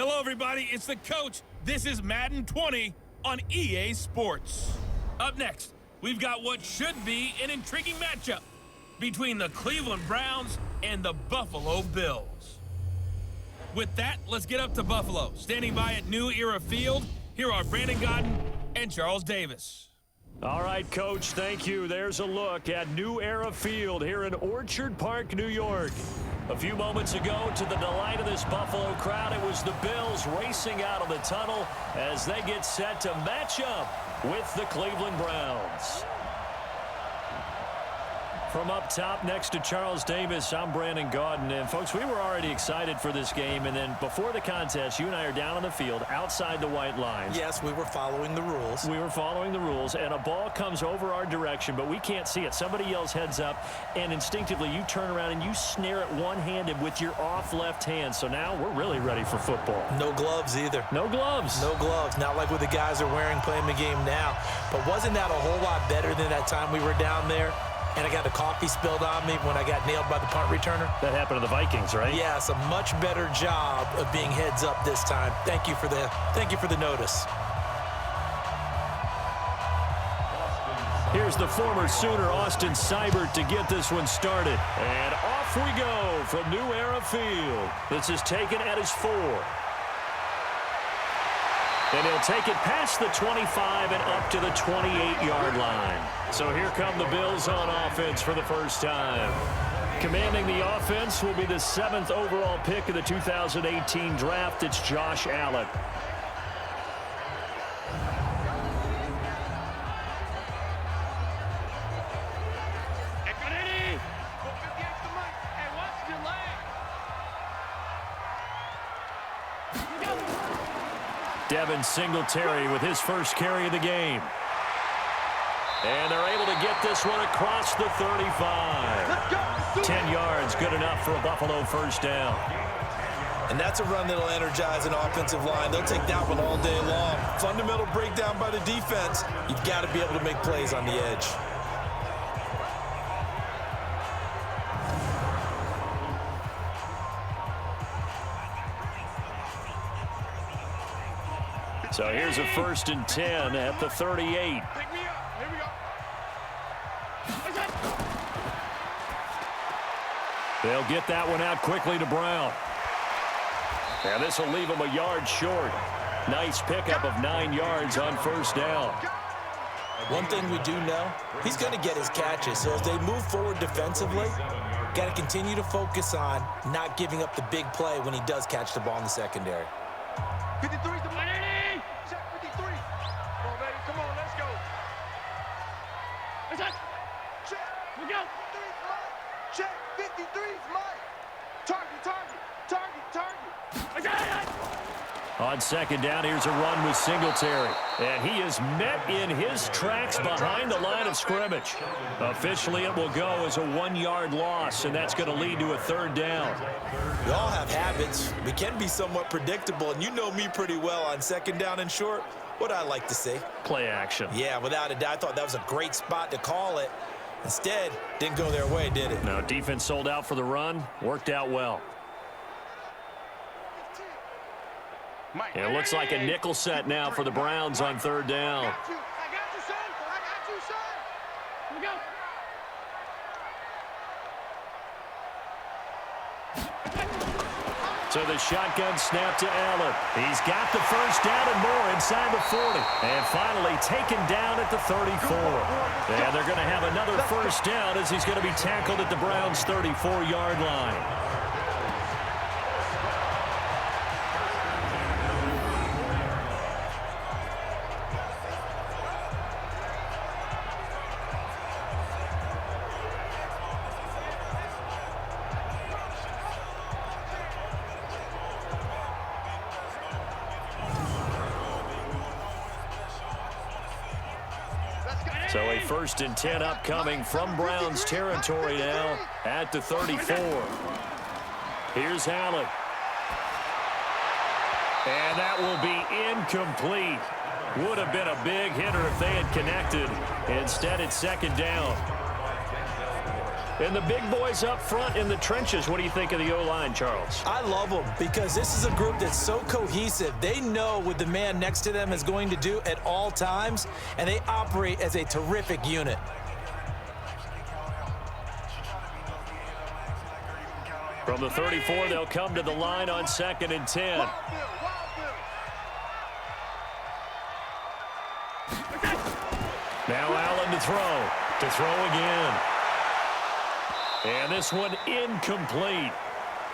Hello, everybody. It's the coach. This is Madden 20 on EA Sports. Up next, we've got what should be an intriguing matchup between the Cleveland Browns and the Buffalo Bills. With that, let's get up to Buffalo. Standing by at New Era Field, here are Brandon Godden and Charles Davis. All right, Coach, thank you. There's a look at New Era Field here in Orchard Park, New York. A few moments ago, to the delight of this Buffalo crowd, it was the Bills racing out of the tunnel as they get set to match up with the Cleveland Browns. From up top next to Charles Davis, I'm Brandon Godden. And, folks, we were already excited for this game. And then before the contest, you and I are down on the field outside the white lines. Yes, we were following the rules. We were following the rules, and a ball comes over our direction, but we can't see it. Somebody yells heads up, and instinctively you turn around and you snare it one-handed with your off left hand. So now we're really ready for football. No gloves either. No gloves. No gloves. Not like what the guys are wearing playing the game now. But wasn't that a whole lot better than that time we were down there? And I got the coffee spilled on me when I got nailed by the punt returner. That happened to the Vikings, right? Yes, a much better job of being heads up this time. Thank you for the notice. Here's the former Sooner, Austin Seibert, to get this one started. And off we go from New Era Field. This is taken at his 4. And he'll take it past the 25 and up to the 28-yard line. So here come the Bills on offense for the first time. Commanding the offense will be the 7th overall pick of the 2018 draft. It's Josh Allen. Devin Singletary with his first carry of the game. And they're able to get this one across the 35. 10 yards, good enough for a Buffalo first down. And that's a run that'll energize an offensive line. They'll take that one all day long. Fundamental breakdown by the defense. You've got to be able to make plays on the edge. So here's a 1st and 10 at the 38. They'll get that one out quickly to Brown. And this will leave him a yard short. Nice pickup of 9 yards on first down. One thing we do know, he's going to get his catches. So as they move forward defensively, got to continue to focus on not giving up the big play when he does catch the ball in the secondary. 53's the money. Check 53. Come on, baby. Come on, let's go. Check. We go. 53's mine. Check. 53's mine. Target. On second down, here's a run with Singletary. And he is met in his tracks behind the line of scrimmage. Officially, it will go as a 1-yard loss, and that's going to lead to a 3rd down. We all have habits. We can be somewhat predictable, and you know me pretty well on 2nd down and short. What I like to see. Play action. Yeah, without a doubt, I thought that was a great spot to call it. Instead, didn't go their way, did it? No, defense sold out for the run. Worked out well. And it looks like a nickel set now for the Browns on 3rd down. I got you, son. Here we go. So the shotgun snap to Allen. He's got the first down and more inside the 40. And finally taken down at the 34. And they're going to have another first down as he's going to be tackled at the Browns' 34-yard line. So a 1st and 10 upcoming from Browns territory now at the 34. Here's Allen. And that will be incomplete. Would have been a big hitter if they had connected. Instead, it's 2nd down. And the big boys up front in the trenches, what do you think of the O-line, Charles? I love them because this is a group that's so cohesive. They know what the man next to them is going to do at all times, and they operate as a terrific unit. From the 34, they'll come to the line on 2nd and 10. Now Allen to throw again. And this one incomplete.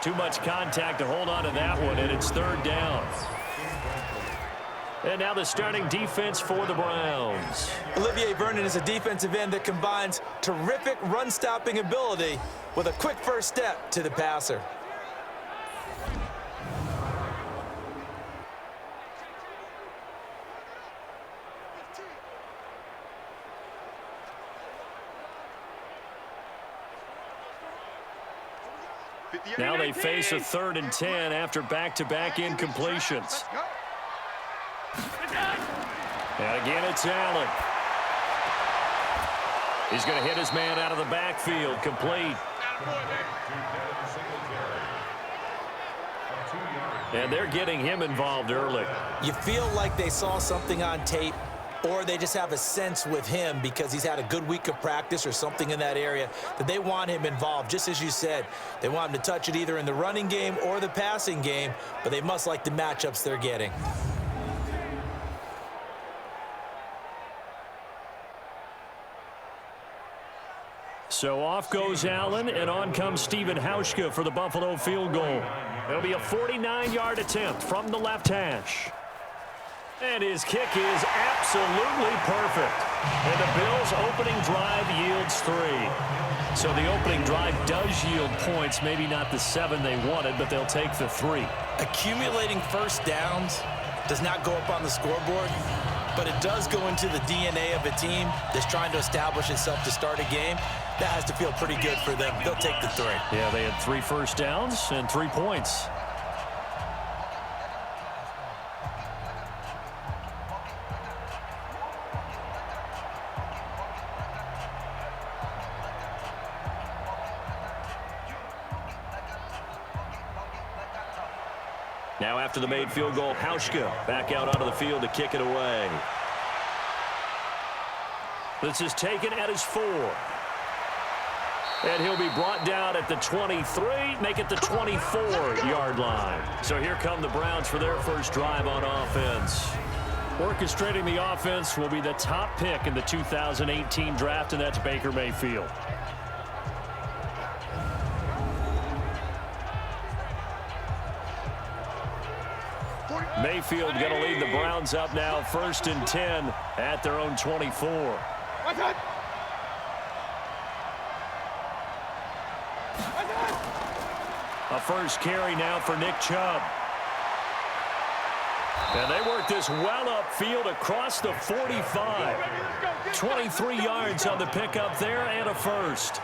Too much contact to hold on to that one, and it's 3rd down. And now the starting defense for the Browns. Olivier Vernon is a defensive end that combines terrific run-stopping ability with a quick first step to the passer. Now they face a 3rd and 10 after back-to-back incompletions. And again, it's Allen. He's going to hit his man out of the backfield, complete. And they're getting him involved early. You feel like they saw something on tape, or they just have a sense with him because he's had a good week of practice or something in that area that they want him involved. Just as you said, they want him to touch it either in the running game or the passing game, but they must like the matchups they're getting. So off goes Allen, and on comes Stephen Hauschka for the Buffalo field goal. It'll be a 49-yard attempt from the left hash. And his kick is absolutely perfect. And the Bills' opening drive yields 3. So the opening drive does yield points, maybe not the 7 they wanted, but they'll take the 3. Accumulating first downs does not go up on the scoreboard, but it does go into the DNA of a team that's trying to establish itself to start a game. That has to feel pretty good for them. They'll take the 3. Yeah, they had 3 first downs and 3 points. Now after the made field goal, Hauschka back out onto the field to kick it away. This is taken at his 4. And he'll be brought down at the 23, make it the 24-yard line. So here come the Browns for their first drive on offense. Orchestrating the offense will be the top pick in the 2018 draft, and that's Baker Mayfield. Mayfield going to lead the Browns up now, 1st and 10 at their own 24. A first carry now for Nick Chubb. And they work this well upfield across the 45. 23 yards on the pickup there and a first.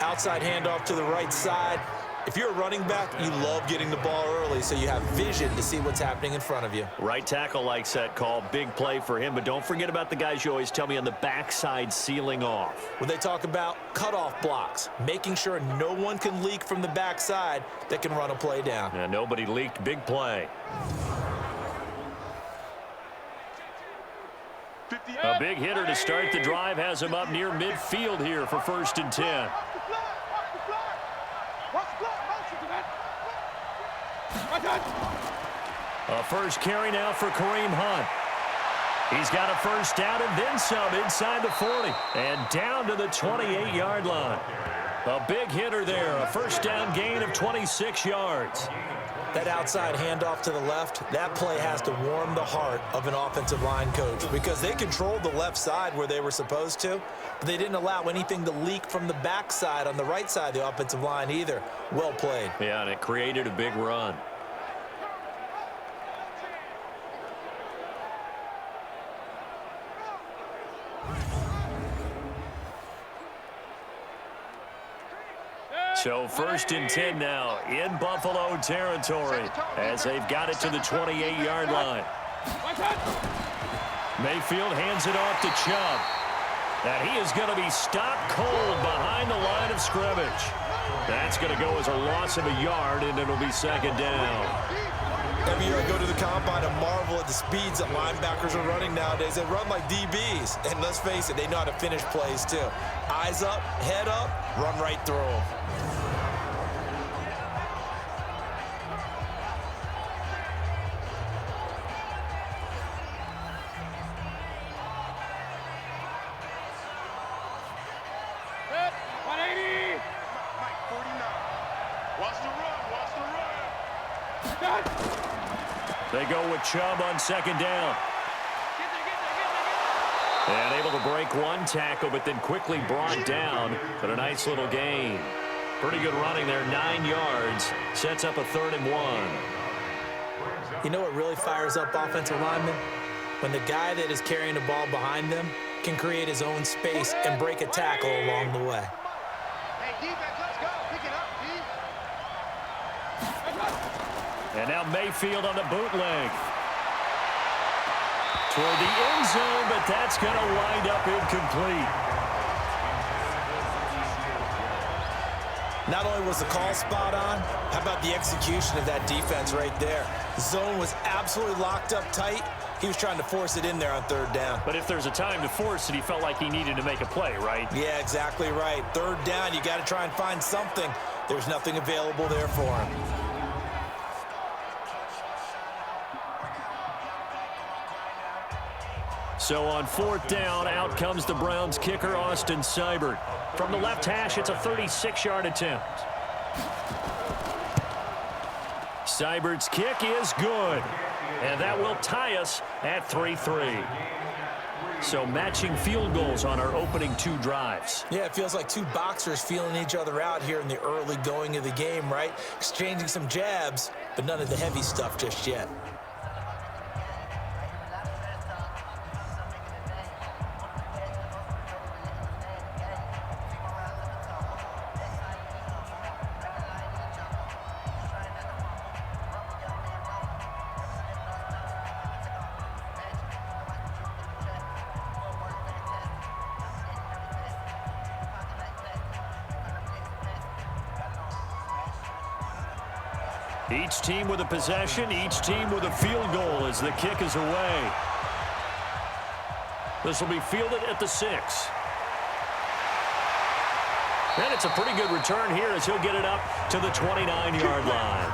Outside handoff to the right side. If you're a running back, you love getting the ball early so you have vision to see what's happening in front of you. Right tackle likes that call. Big play for him, but don't forget about the guys you always tell me on the backside sealing off. When they talk about cutoff blocks, making sure no one can leak from the backside that can run a play down. And nobody leaked. Big play. A big hitter to start the drive has him up near midfield here for 1st and 10. A first carry now for Kareem Hunt. He's got a first down and then some inside the 40 and down to the 28-yard line. A big hitter there, a first down gain of 26 yards. That outside handoff to the left, that play has to warm the heart of an offensive line coach because they controlled the left side where they were supposed to, but they didn't allow anything to leak from the backside on the right side of the offensive line either. Well played. Yeah, and it created a big run. So 1st and 10 now in Buffalo territory as they've got it to the 28-yard line. Mayfield hands it off to Chubb. And he is going to be stopped cold behind the line of scrimmage. That's going to go as a loss of a yard, and it'll be second down. Every year I go to the combine and marvel at the speeds that linebackers are running nowadays. They run like DBs. And let's face it, they know how to finish plays too. Eyes up, head up, run right through them. They go with Chubb on second down. And able to break one tackle, but then quickly brought down. But a nice little gain. Pretty good running there, 9 yards. Sets up a 3rd and 1. You know what really fires up offensive linemen? When the guy that is carrying the ball behind them can create his own space and break a tackle along the way. Hey, defense, let's go. Pick it up, D. And now Mayfield on the bootleg. Toward the end zone, but that's going to wind up incomplete. Not only was the call spot on, how about the execution of that defense right there? The zone was absolutely locked up tight. He was trying to force it in there on 3rd down. But if there's a time to force it, he felt like he needed to make a play, right? Yeah, exactly right. 3rd down, you got to try and find something. There's nothing available there for him. So on 4th down, out comes the Browns kicker, Austin Seibert. From the left hash, it's a 36-yard attempt. Seibert's kick is good. And that will tie us at 3-3. So matching field goals on our opening 2 drives. Yeah, it feels like 2 boxers feeling each other out here in the early going of the game, right? Exchanging some jabs, but none of the heavy stuff just yet. Each team with a possession, each team with a field goal as the kick is away. This will be fielded at the 6. And it's a pretty good return here as he'll get it up to the 29-yard line.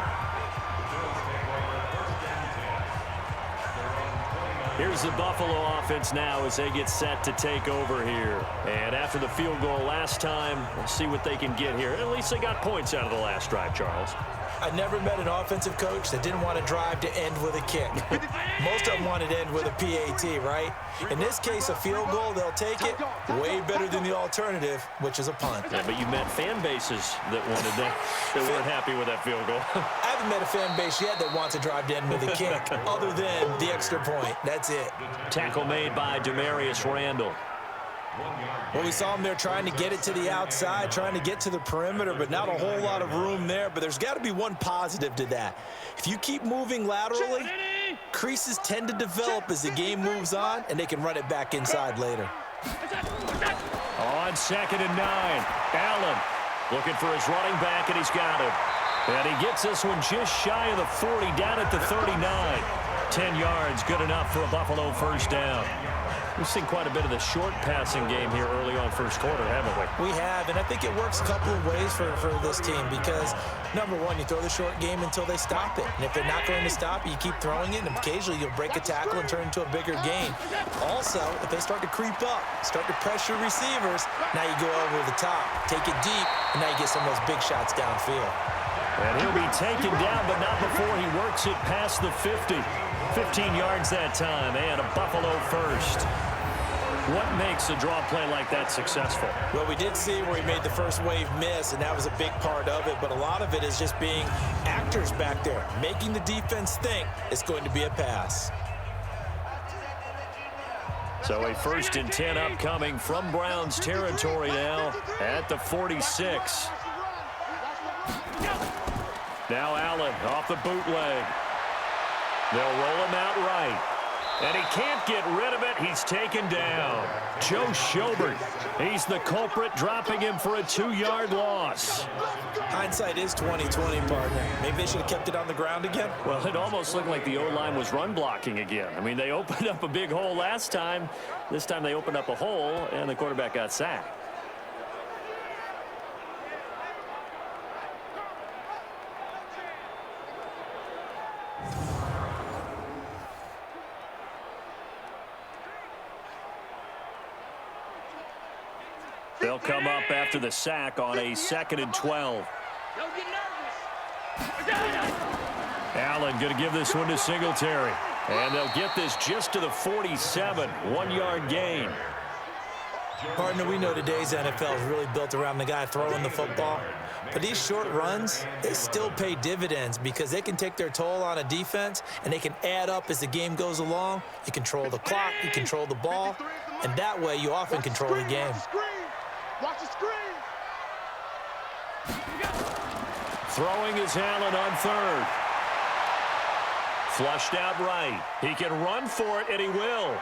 Here's the Buffalo offense now as they get set to take over here. And after the field goal last time, we'll see what they can get here. At least they got points out of the last drive, Charles. I never met an offensive coach that didn't want to drive to end with a kick. Most of them wanted to end with a PAT, right? In this case, a field goal, they'll take it. Way better than the alternative, which is a punt. Yeah, but you met fan bases that wanted that, that weren't happy with that field goal. I haven't met a fan base yet that wants to drive to end with a kick, other than the extra point. That's it. Tackle made by Demarius Randall. Well, we saw him there trying to get it to the outside, trying to get to the perimeter, but not a whole lot of room there. But there's got to be one positive to that. If you keep moving laterally, creases tend to develop as the game moves on, and they can run it back inside later. On 2nd and 9, Allen looking for his running back, and he's got him. And he gets this one just shy of the 40, down at the 39. 10 yards, good enough for a Buffalo first down. We've seen quite a bit of the short passing game here early on first quarter, haven't we? We have, and I think it works a couple of ways for this team because, number one, you throw the short game until they stop it. And if they're not going to stop it, you keep throwing it, and occasionally you'll break a tackle and turn into a bigger gain. Also, if they start to creep up, start to pressure receivers, now you go over the top, take it deep, and now you get some of those big shots downfield. And he'll be taken down, but not before he works it past the 50. 15 yards that time, and a Buffalo first. What makes a draw play like that successful? Well, we did see where he made the first wave miss, and that was a big part of it, but a lot of it is just being actors back there, making the defense think it's going to be a pass. So a 1st and 10 upcoming from Browns territory now at the 46. Now Allen off the bootleg. They'll roll him out right. And he can't get rid of it. He's taken down. Joe Schobert, he's the culprit, dropping him for a 2-yard loss. Hindsight is 20/20, partner. Maybe they should have kept it on the ground again. Well, it almost looked like the O-line was run blocking again. I mean, they opened up a big hole last time. This time they opened up a hole, and the quarterback got sacked. They'll come up after the sack on a 2nd and 12. Don't get nervous. Allen going to give this one to Singletary. And they'll get this just to the 47. 1-yard gain. Partner, we know today's NFL is really built around the guy throwing the football. But these short runs, they still pay dividends because they can take their toll on a defense, and they can add up as the game goes along. You control the clock, you control the ball, and that way you often control the game. Watch the screen. Throwing is Allen on 3rd. Flushed out right. He can run for it, and he will.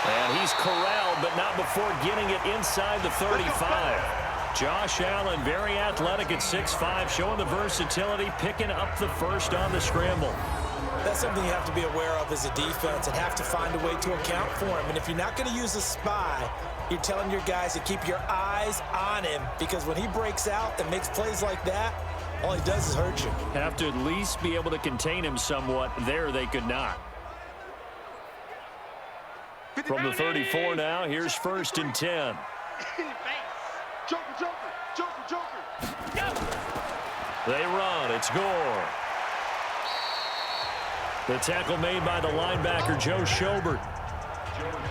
And he's corralled, but not before getting it inside the 35. Josh Allen, very athletic at 6'5", showing the versatility, picking up the first on the scramble. That's something you have to be aware of as a defense and have to find a way to account for him. And if you're not going to use a spy, you're telling your guys to keep your eyes on him, because when he breaks out and makes plays like that, all he does is hurt you. Have to at least be able to contain him somewhat. There they could not. From the 34 now, here's 1st and 10. Joker, Joker, Joker, Joker. They run. It's Gore. The tackle made by the linebacker, Joe Schobert.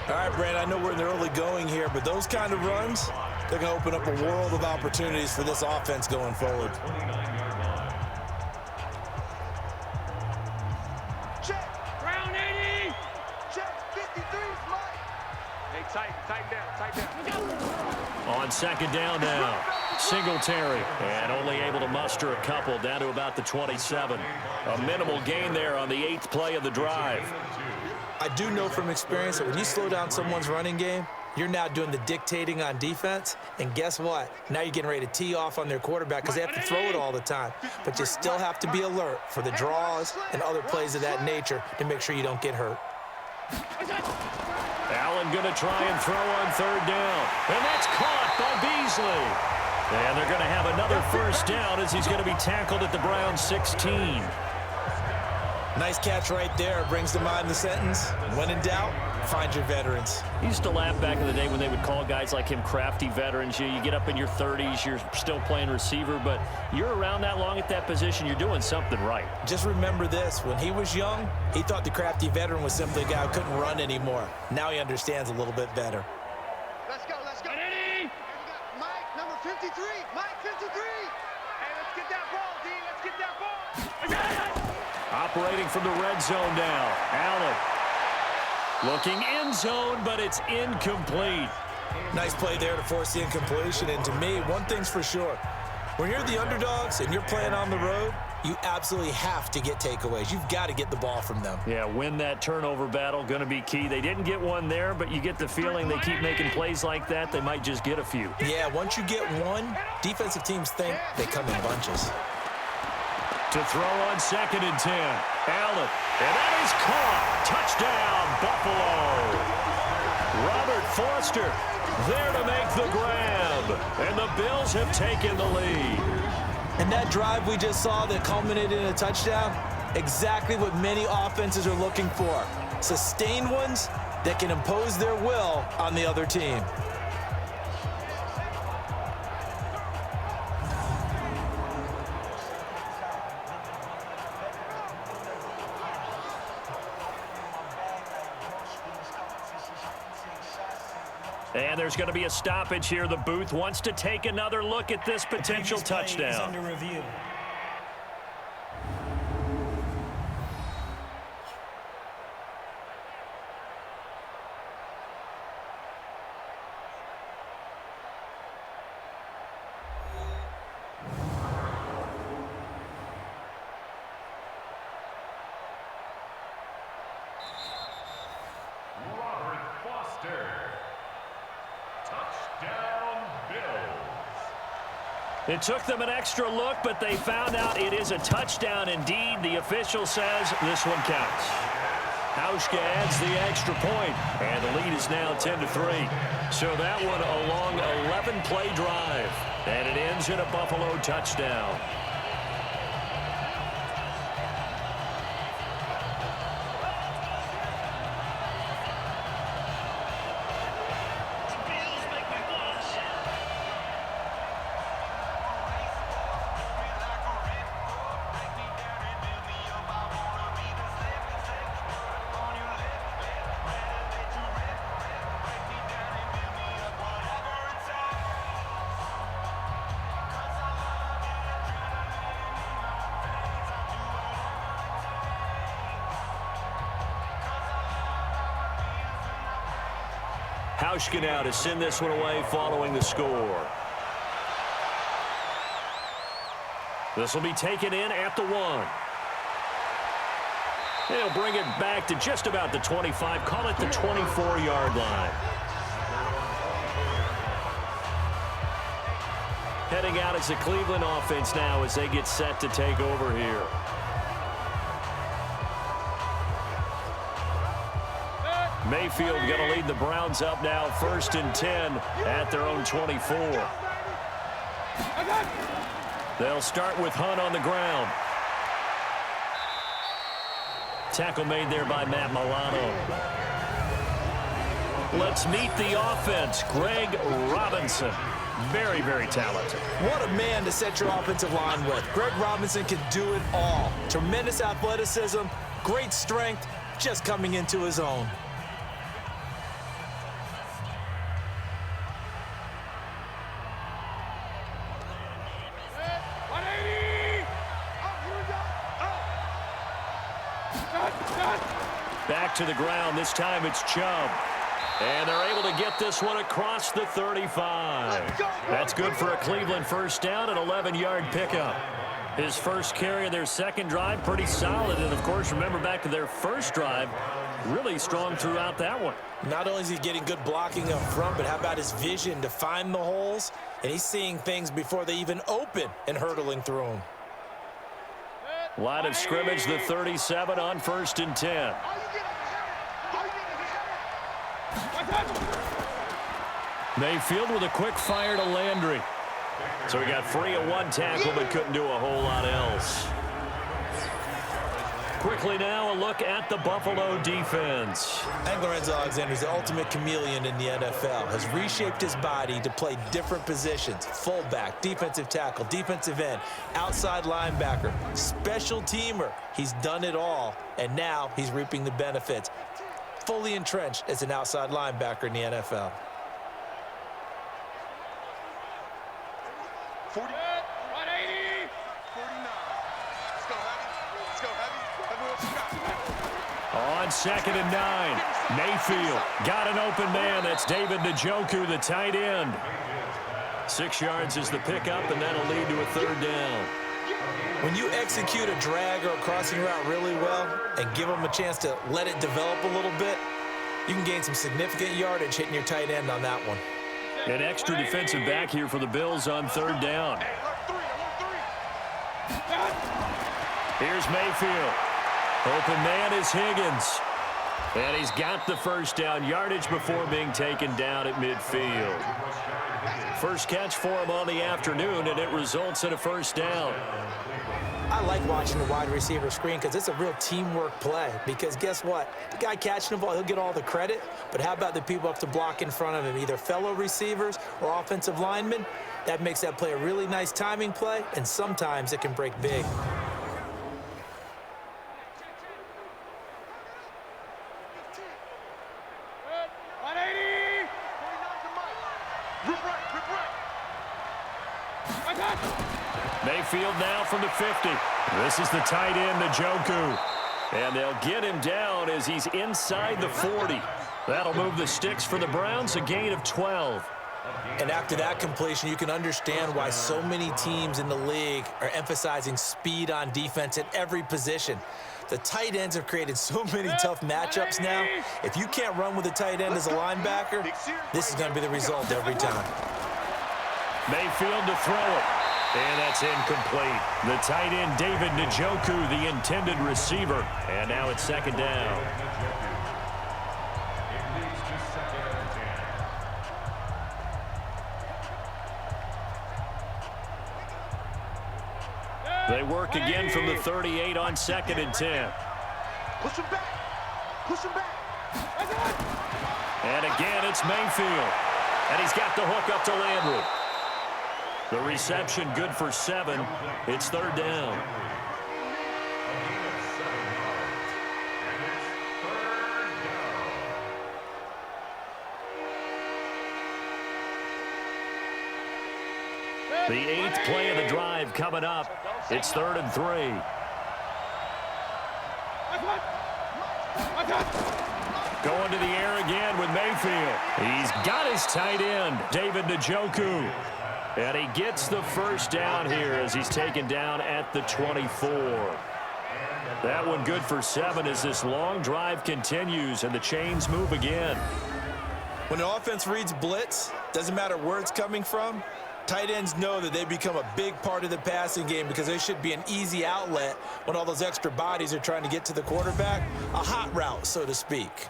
All right, Brad, I know we're in the early going here, but those kind of runs, they're going to open up a world of opportunities for this offense going forward. Check. Round 80. Check. 53. Hey, tighten down. On 2nd down now, Singletary. And only able to muster a couple, down to about the 27. A minimal gain there on the 8th play of the drive. I do know from experience that when you slow down someone's running game, you're now doing the dictating on defense. And guess what? Now you're getting ready to tee off on their quarterback because they have to throw it all the time. But you still have to be alert for the draws and other plays of that nature to make sure you don't get hurt. Allen going to try and throw on 3rd down. And that's caught by Beasley. And they're going to have another first down as he's going to be tackled at the Browns 16. Nice catch right there. Brings to mind the sentence, when in doubt, find your veterans. He used to laugh back in the day when they would call guys like him crafty veterans. You get up in your 30s, you're still playing receiver, but you're around that long at that position, you're doing something right. Just remember this. When he was young, he thought the crafty veteran was simply a guy who couldn't run anymore. Now he understands a little bit better. Let's go, let's go. Ready? Mike, number 53. Mike, 53. Hey, let's get that ball, D. Let's get that ball. Operating from the red zone now, Allen. Looking end zone, but it's incomplete. Nice play there to force the incompletion. And to me, one thing's for sure. When you're the underdogs and you're playing on the road, you absolutely have to get takeaways. You've got to get the ball from them. Yeah, win that turnover battle, going to be key. They didn't get one there, but you get the feeling they keep making plays like that, they might just get a few. Yeah, once you get one, defensive teams think they come in bunches. To throw on 2nd and 10. Allen. And that is caught. Touchdown, Buffalo. Robert Foster there to make the grab. And the Bills have taken the lead. And that drive we just saw that culminated in a touchdown, exactly what many offenses are looking for. Sustained ones that can impose their will on the other team. And there's going to be a stoppage here. The booth wants to take another look at this potential touchdown. Under review. It took them an extra look, but they found out it is a touchdown indeed. The official says this one counts. Hauschka adds the extra point, and the lead is now 10-3. So that one a long 11-play drive, and it ends in a Buffalo touchdown. Hauschka now to send this one away following the score. This will be taken in at the 1. They'll bring it back to just about the 25. Call it the 24-yard line. Heading out as the Cleveland offense now as they get set to take over here. Mayfield going to lead the Browns up now, 1st and 10 at their own 24. They'll start with Hunt on the ground. Tackle made there by Matt Milano. Let's meet the offense. Greg Robinson. Very, very talented. What a man to set your offensive line with. Greg Robinson can do it all. Tremendous athleticism, great strength, just coming into his own. Back to the ground. This time it's Chubb. And they're able to get this one across the 35. That's good for a Cleveland first down, an 11-yard pickup. His first carry of their second drive, pretty solid. And, of course, remember back to their first drive, really strong throughout that one. Not only is he getting good blocking up front, but how about his vision to find the holes? And he's seeing things before they even open and hurtling through them. Line of scrimmage, the 37 on 1st and 10. Mayfield with a quick fire to Landry. So he got free of one tackle but couldn't do a whole lot else. Quickly now, a look at the Buffalo defense. I think Lorenzo Alexander is the ultimate chameleon in the NFL. Has reshaped his body to play different positions. Fullback, defensive tackle, defensive end, outside linebacker, special teamer. He's done it all, and now he's reaping the benefits. Fully entrenched as an outside linebacker in the NFL. 40, 180, 49. Let's go heavy. Let's go heavy. On 2nd and 9, Mayfield got an open man. That's David Njoku, the tight end. 6 yards is the pickup, and that'll lead to a 3rd down. When you execute a drag or a crossing route really well and give them a chance to let it develop a little bit, you can gain some significant yardage hitting your tight end on that one. An extra defensive back here for the Bills on 3rd down. Here's Mayfield. Open man is Higgins. And he's got the first down, yardage before being taken down at midfield. First catch for him on the afternoon, and it results in a 1st down. I like watching the wide receiver screen because it's a real teamwork play. Because guess what? The guy catching the ball, he'll get all the credit. But how about the people up to block in front of him, either fellow receivers or offensive linemen? That makes that play a really nice timing play, and sometimes it can break big. Mayfield now from the 50. This is the tight end, Njoku. And they'll get him down as he's inside the 40. That'll move the sticks for the Browns, a gain of 12. And after that completion, you can understand why so many teams in the league are emphasizing speed on defense at every position. The tight ends have created so many tough matchups now. If you can't run with a tight end as a linebacker, this is going to be the result every time. Mayfield to throw it. And that's incomplete. The tight end, David Njoku, the intended receiver. And now it's second down. They work again from the 38 on 2nd and 10. Push him back. Push him back. And again, it's Mayfield. And he's got the hook up to Landry. The reception good for 7. It's 3rd down. The 8th play of the drive coming up. It's 3rd and 3. Going to the air again with Mayfield. He's got his tight end, David Njoku. And he gets the first down here as he's taken down at the 24. That one good for 7 as this long drive continues and the chains move again. When the offense reads blitz, doesn't matter where it's coming from, tight ends know that they become a big part of the passing game because they should be an easy outlet when all those extra bodies are trying to get to the quarterback. A hot route, so to speak.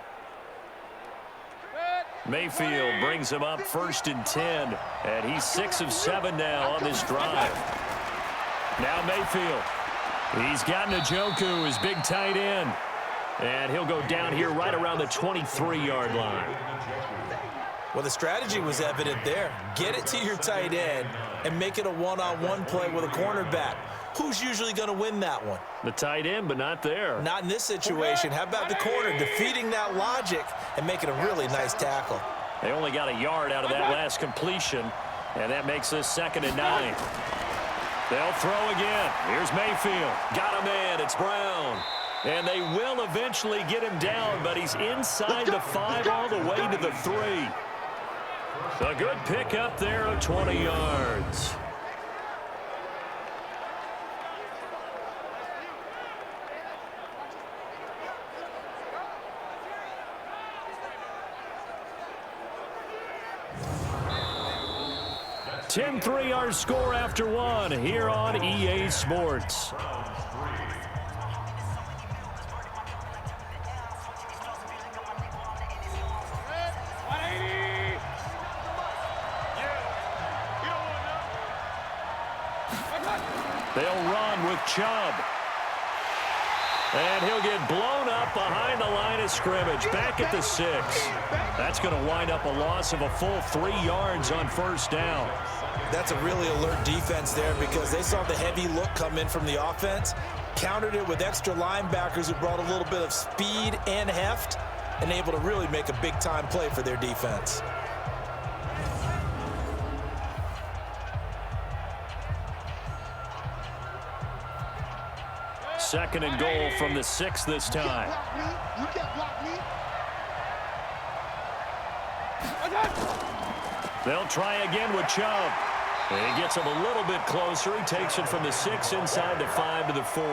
Mayfield brings him up 1st and 10, and he's 6 of 7 now on this drive. Now Mayfield. He's got Njoku, his big tight end. And he'll go down here right around the 23-yard line. Well, the strategy was evident there. Get it to your tight end and make it a one-on-one play with a cornerback. Who's usually going to win that one? The tight end, but not there. Not in this situation. How about the corner defeating that logic and making a really nice tackle? They only got a yard out of that last completion, and that makes this 2nd and 9. They'll throw again. Here's Mayfield. Got a man. It's Brown. And they will eventually get him down, but he's inside the 5 all the way to the 3. A good pick up there of 20 yards. (10-3) our score after 1 here on EA Sports. They'll run with Chubb. And he'll get blown up behind the line of scrimmage, back at the 6. That's going to wind up a loss of a full 3 yards on 1st down. That's a really alert defense there because they saw the heavy look come in from the offense, countered it with extra linebackers who brought a little bit of speed and heft, and able to really make a big-time play for their defense. Second and goal from the 6 this time. You can't block me. They'll try again with Chubb. And he gets him a little bit closer. He takes it from the 6 inside the 5 to the 4.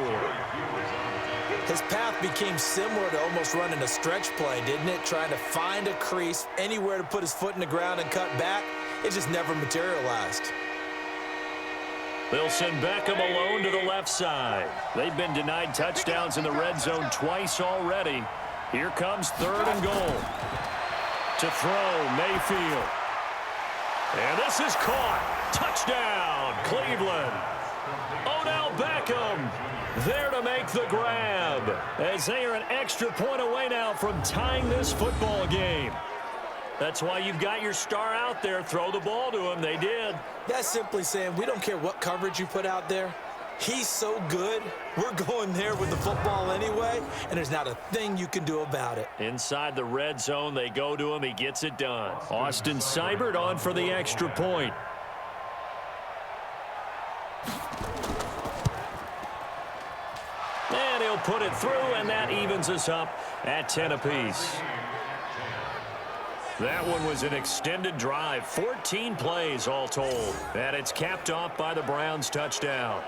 His path became similar to almost running a stretch play, didn't it? Trying to find a crease, anywhere to put his foot in the ground and cut back. It just never materialized. They'll send Beckham alone to the left side. They've been denied touchdowns in the red zone twice already. Here comes 3rd and goal. To throw, Mayfield. And this is caught. Touchdown, Cleveland. Odell Beckham there to make the grab, as they are an extra point away now from tying this football game. That's why you've got your star out there. Throw the ball to him. They did. That's simply saying we don't care what coverage you put out there. He's so good, we're going there with the football anyway, and there's not a thing you can do about it. Inside the red zone, they go to him. He gets it done. Austin Seibert on for the extra point. And he'll put it through, and that evens us up at 10 apiece. That one was an extended drive, 14 plays all told. And it's capped off by the Browns' touchdown.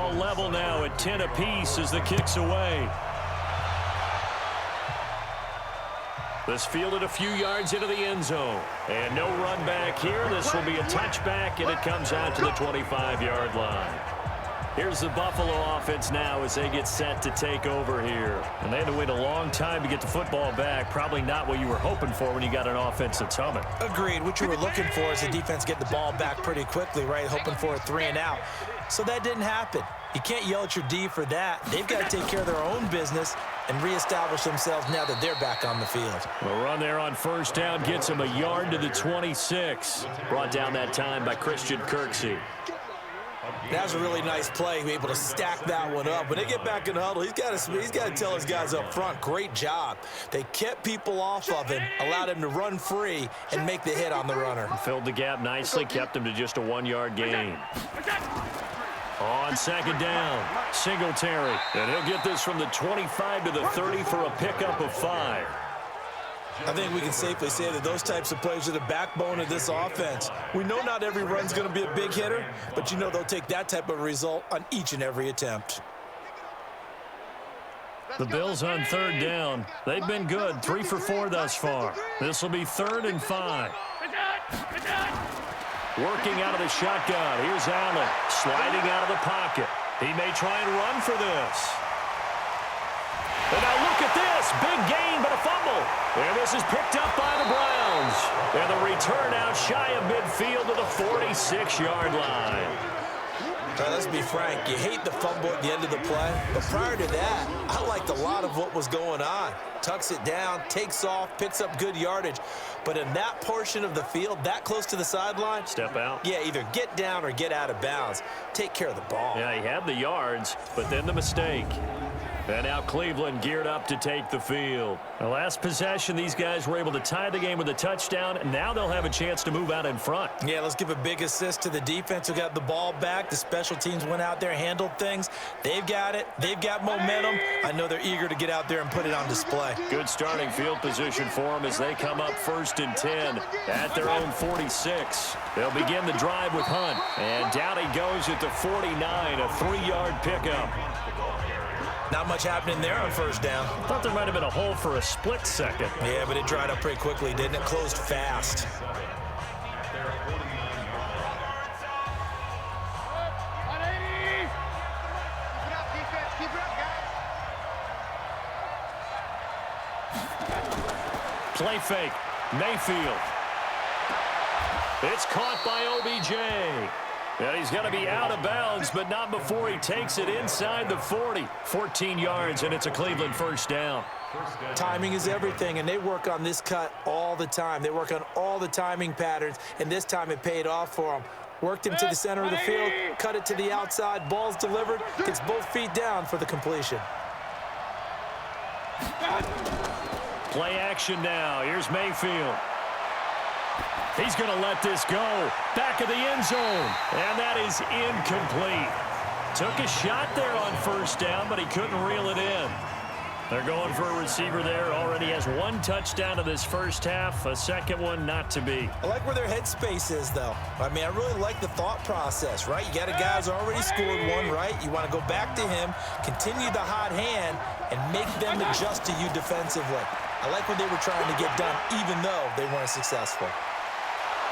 all level now at 10 apiece as the kick's away. This fielded a few yards into the end zone. And no run back here. This will be a touchback, and it comes out to the 25-yard line. Here's the Buffalo offense now as they get set to take over here. And they had to wait a long time to get the football back. Probably not what you were hoping for when you got an offense that's humming. Agreed. What you were looking for is the defense get the ball back pretty quickly, right? Hoping for a 3 and out. So that didn't happen. You can't yell at your D for that. They've got to take care of their own business and reestablish themselves now that they're back on the field. The run there on first down gets him a yard to the 26. Brought down that time by Christian Kirksey. That was a really nice play, able to stack that one up. When they get back in the huddle, he's got to tell his guys up front, great job. They kept people off of him, allowed him to run free and make the hit on the runner. Filled the gap nicely, kept him to just a 1-yard gain. On second down, Singletary. And he'll get this from the 25 to the 30 for a pickup of 5. I think we can safely say that those types of plays are the backbone of this offense. We know not every run's going to be a big hitter, but you know they'll take that type of result on each and every attempt. The Bills on third down. They've been good, 3 for 4 thus far. This will be 3rd and 5. Working out of the shotgun. Here's Allen sliding out of the pocket. He may try and run for this. And now look at this. Big gain, but a fumble. And this is picked up by the Browns. And the return out shy of midfield to the 46-yard line. All right, let's be frank. You hate the fumble at the end of the play. But prior to that, I liked a lot of what was going on. Tucks it down, takes off, picks up good yardage. But in that portion of the field, that close to the sideline, step out. Yeah, either get down or get out of bounds. Take care of the ball. Yeah, he had the yards, but then the mistake. And now Cleveland geared up to take the field. The last possession, these guys were able to tie the game with a touchdown, and now they'll have a chance to move out in front. Yeah, let's give a big assist to the defense who got the ball back. The special teams went out there, handled things. They've got it. They've got momentum. I know they're eager to get out there and put it on display. Good starting field position for them as they come up 1st and 10 at their own 46. They'll begin the drive with Hunt. And down he goes at the 49, a 3-yard pickup. Not much happening there on first down. Thought there might have been a hole for a split second. Yeah, but it dried up pretty quickly, didn't it? Closed fast. Play fake. Mayfield. It's caught by OBJ. And he's going to be out of bounds, but not before he takes it inside the 40. 14 yards, and it's a Cleveland first down. Timing is everything, and they work on this cut all the time. They work on all the timing patterns, and this time it paid off for them. Worked him to the center of the field, cut it to the outside, ball's delivered, gets both feet down for the completion. Play action now. Here's Mayfield. He's going to let this go. Back of the end zone. And that is incomplete. Took a shot there on first down, but he couldn't reel it in. They're going for a receiver there. Already has 1 touchdown in this first half. A second one not to be. I like where their headspace is, though. I mean, I really like the thought process, right? You got a guy who's already scored 1, right? You want to go back to him, continue the hot hand, and make them adjust to you defensively. I like what they were trying to get done, even though they weren't successful.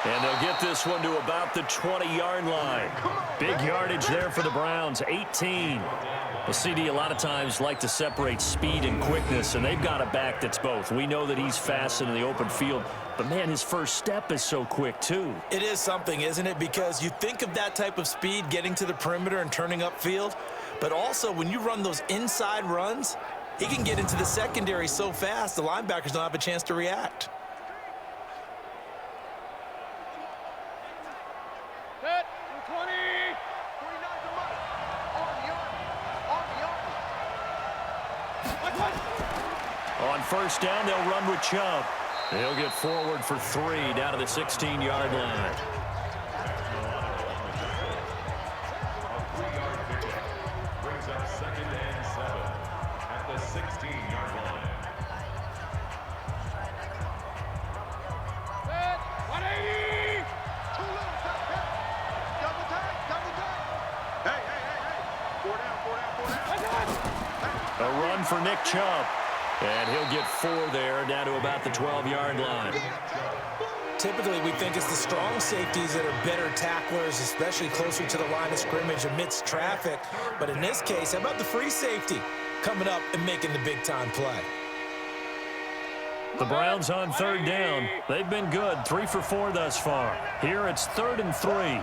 And they'll get this one to about the 20-yard line. Big yardage there for the Browns, 18. Well, CD, a lot of times like to separate speed and quickness, and they've got a back that's both. We know that he's fast in the open field, but, man, his first step is so quick, too. It is something, isn't it? Because you think of that type of speed getting to the perimeter and turning upfield, but also when you run those inside runs, he can get into the secondary so fast the linebackers don't have a chance to react. On first down, they'll run with Chubb. He'll get forward for 3 down to the 16-yard line. Brings up 2nd and 7 at the 16-yard line. 180! Too low, double tight. Hey. for Nick Chubb. And he'll get 4 there, down to about the 12-yard line. Typically, we think it's the strong safeties that are better tacklers, especially closer to the line of scrimmage amidst traffic. But in this case, how about the free safety coming up and making the big-time play? The Browns on 3rd down. They've been good, 3 for 4 thus far. Here it's 3rd and 3.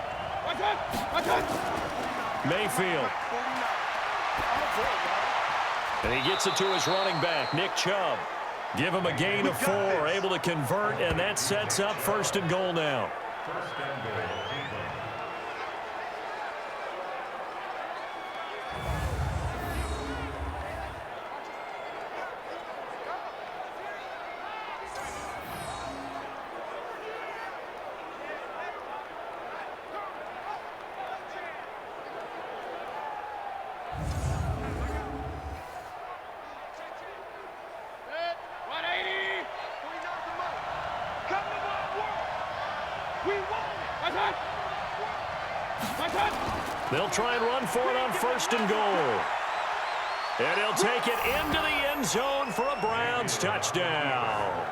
Mayfield. And he gets it to his running back, Nick Chubb. Give him a gain of 4, able to convert, and that sets up 1st and goal now. They'll try and run for it on 1st and goal. And he'll take it into the end zone for a Browns touchdown.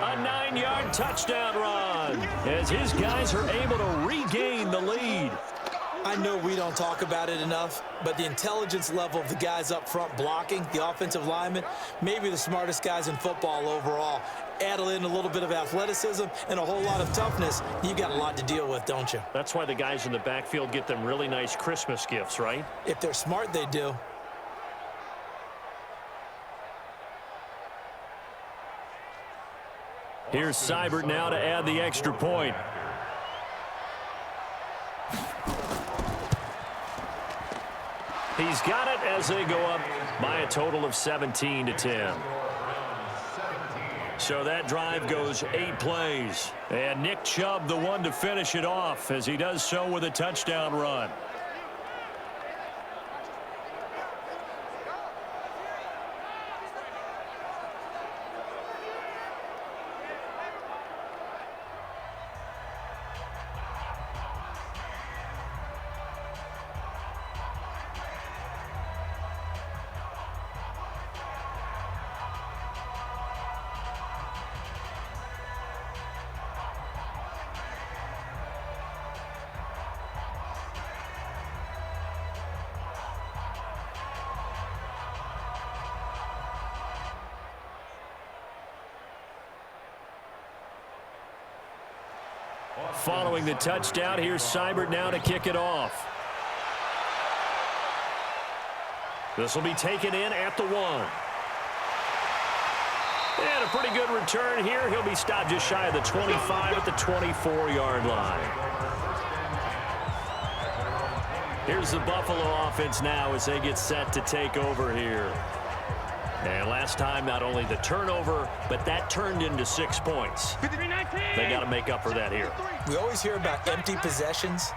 A 9-yard touchdown run as his guys are able to regain the lead. I know we don't talk about it enough, but the intelligence level of the guys up front blocking, the offensive linemen, maybe the smartest guys in football overall. Add in a little bit of athleticism and a whole lot of toughness, you got a lot to deal with, don't you? That's why the guys in the backfield get them really nice Christmas gifts, right? If they're smart, they do. Here's Seibert now to add the extra point. He's got it as they go up by a total of 17-10. So that drive goes 8 plays. And Nick Chubb, the one to finish it off, as he does so with a touchdown run. Following the touchdown, here's Seibert now to kick it off. This will be taken in at the 1. And a pretty good return here. He'll be stopped just shy of the 25 at the 24-yard line. Here's the Buffalo offense now as they get set to take over here. And last time, not only the turnover, but that turned into 6 points. They got to make up for that here. We always hear about empty possessions,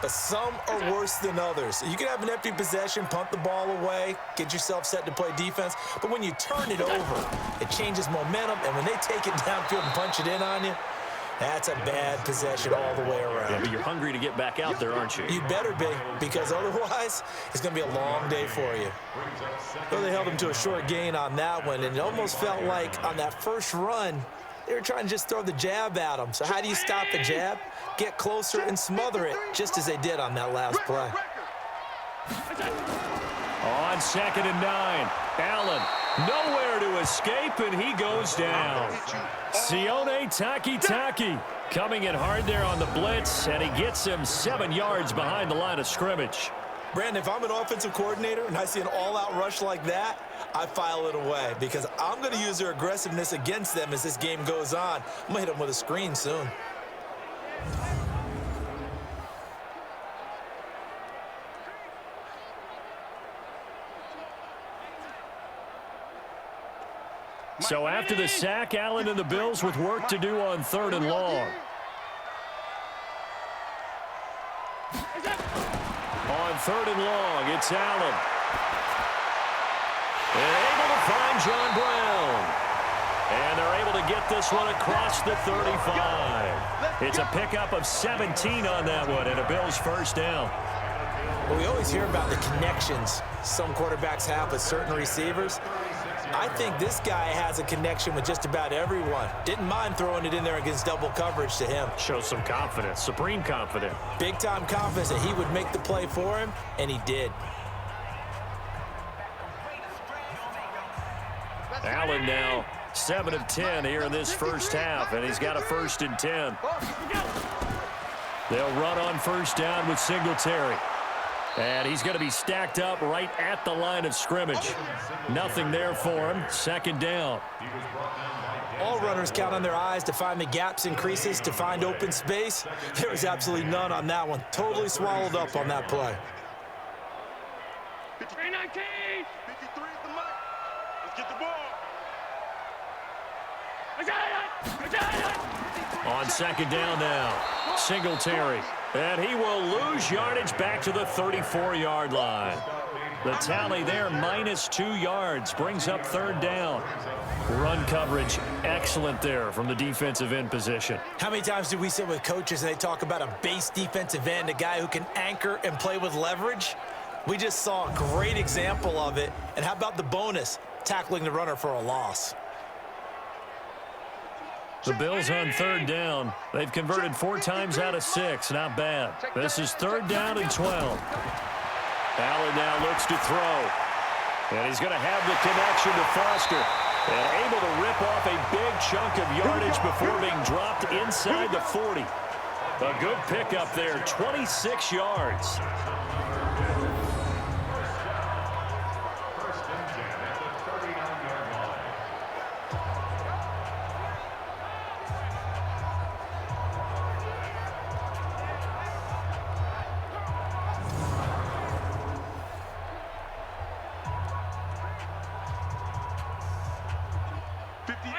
but some are worse than others. You can have an empty possession, punt the ball away, get yourself set to play defense, but when you turn it over, it changes momentum, and when they take it downfield and punch it in on you, that's a bad possession all the way around. Yeah, but you're hungry to get back out there, aren't you? You better be, because otherwise, it's going to be a long day for you. Well, they held him to a short gain on that one, and it almost felt like on that first run, they were trying to just throw the jab at him. So how do you stop the jab? Get closer and smother it, just as they did on that last play. On 2nd and 9, Allen nowhere to escape, and he goes down. Sione Takitaki coming in hard there on the blitz, and he gets him 7 yards behind the line of scrimmage. Brandon, if I'm an offensive coordinator and I see an all-out rush like that, I file it away because I'm going to use their aggressiveness against them as this game goes on. I'm going to hit them with a screen soon. So after the sack, Allen and the Bills with work to do on 3rd and long. On 3rd and long, it's Allen. They're able to find John Brown. And they're able to get this one across the 35. It's a pickup of 17 on that one and a Bills first down. Well, we always hear about the connections some quarterbacks have with certain receivers. I think this guy has a connection with just about everyone. Didn't mind throwing it in there against double coverage to him. Shows some confidence, supreme confidence. Big-time confidence that he would make the play for him, and he did. Allen now 7 of 10 here in this first half, and he's got a 1st and 10. They'll run on first down with Singletary. And he's going to be stacked up right at the line of scrimmage. Nothing there for him. 2nd down. All runners count on their eyes to find the gaps and creases, to find open space. There was absolutely none on that one. Totally swallowed up on that play. 53-19. 53 at the mic. Let's get the ball. On 2nd down now, Singletary. And he will lose yardage back to the 34-yard line. The tally there, -2 yards, brings up 3rd down. Run coverage, excellent there from the defensive end position. How many times do we sit with coaches and they talk about a base defensive end, a guy who can anchor and play with leverage? We just saw a great example of it. And how about the bonus, tackling the runner for a loss? The Bills on 3rd down. They've converted 4 times out of 6. Not bad. This is 3rd down and 12. Allen now looks to throw. And he's going to have the connection to Foster. And able to rip off a big chunk of yardage before being dropped inside the 40. A good pickup there, 26 yards.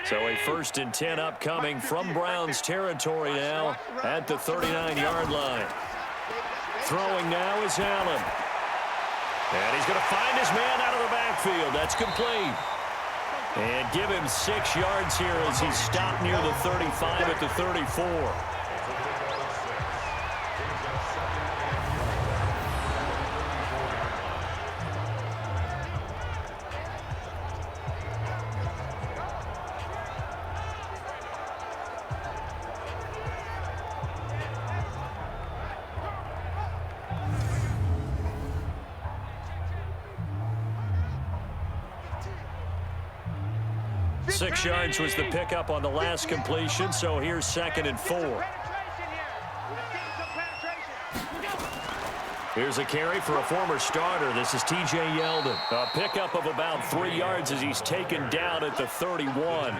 So a 1st and 10 upcoming from Browns territory now at the 39-yard line. Throwing now is Allen. And he's going to find his man out of the backfield. That's complete. And give him 6 yards here as he's stopped near the 35 at the 34. Six yards was the pickup on the last completion, so here's 2nd and 4. Here's a carry for a former starter. This is T.J. Yeldon. A pickup of about 3 yards as he's taken down at the 31.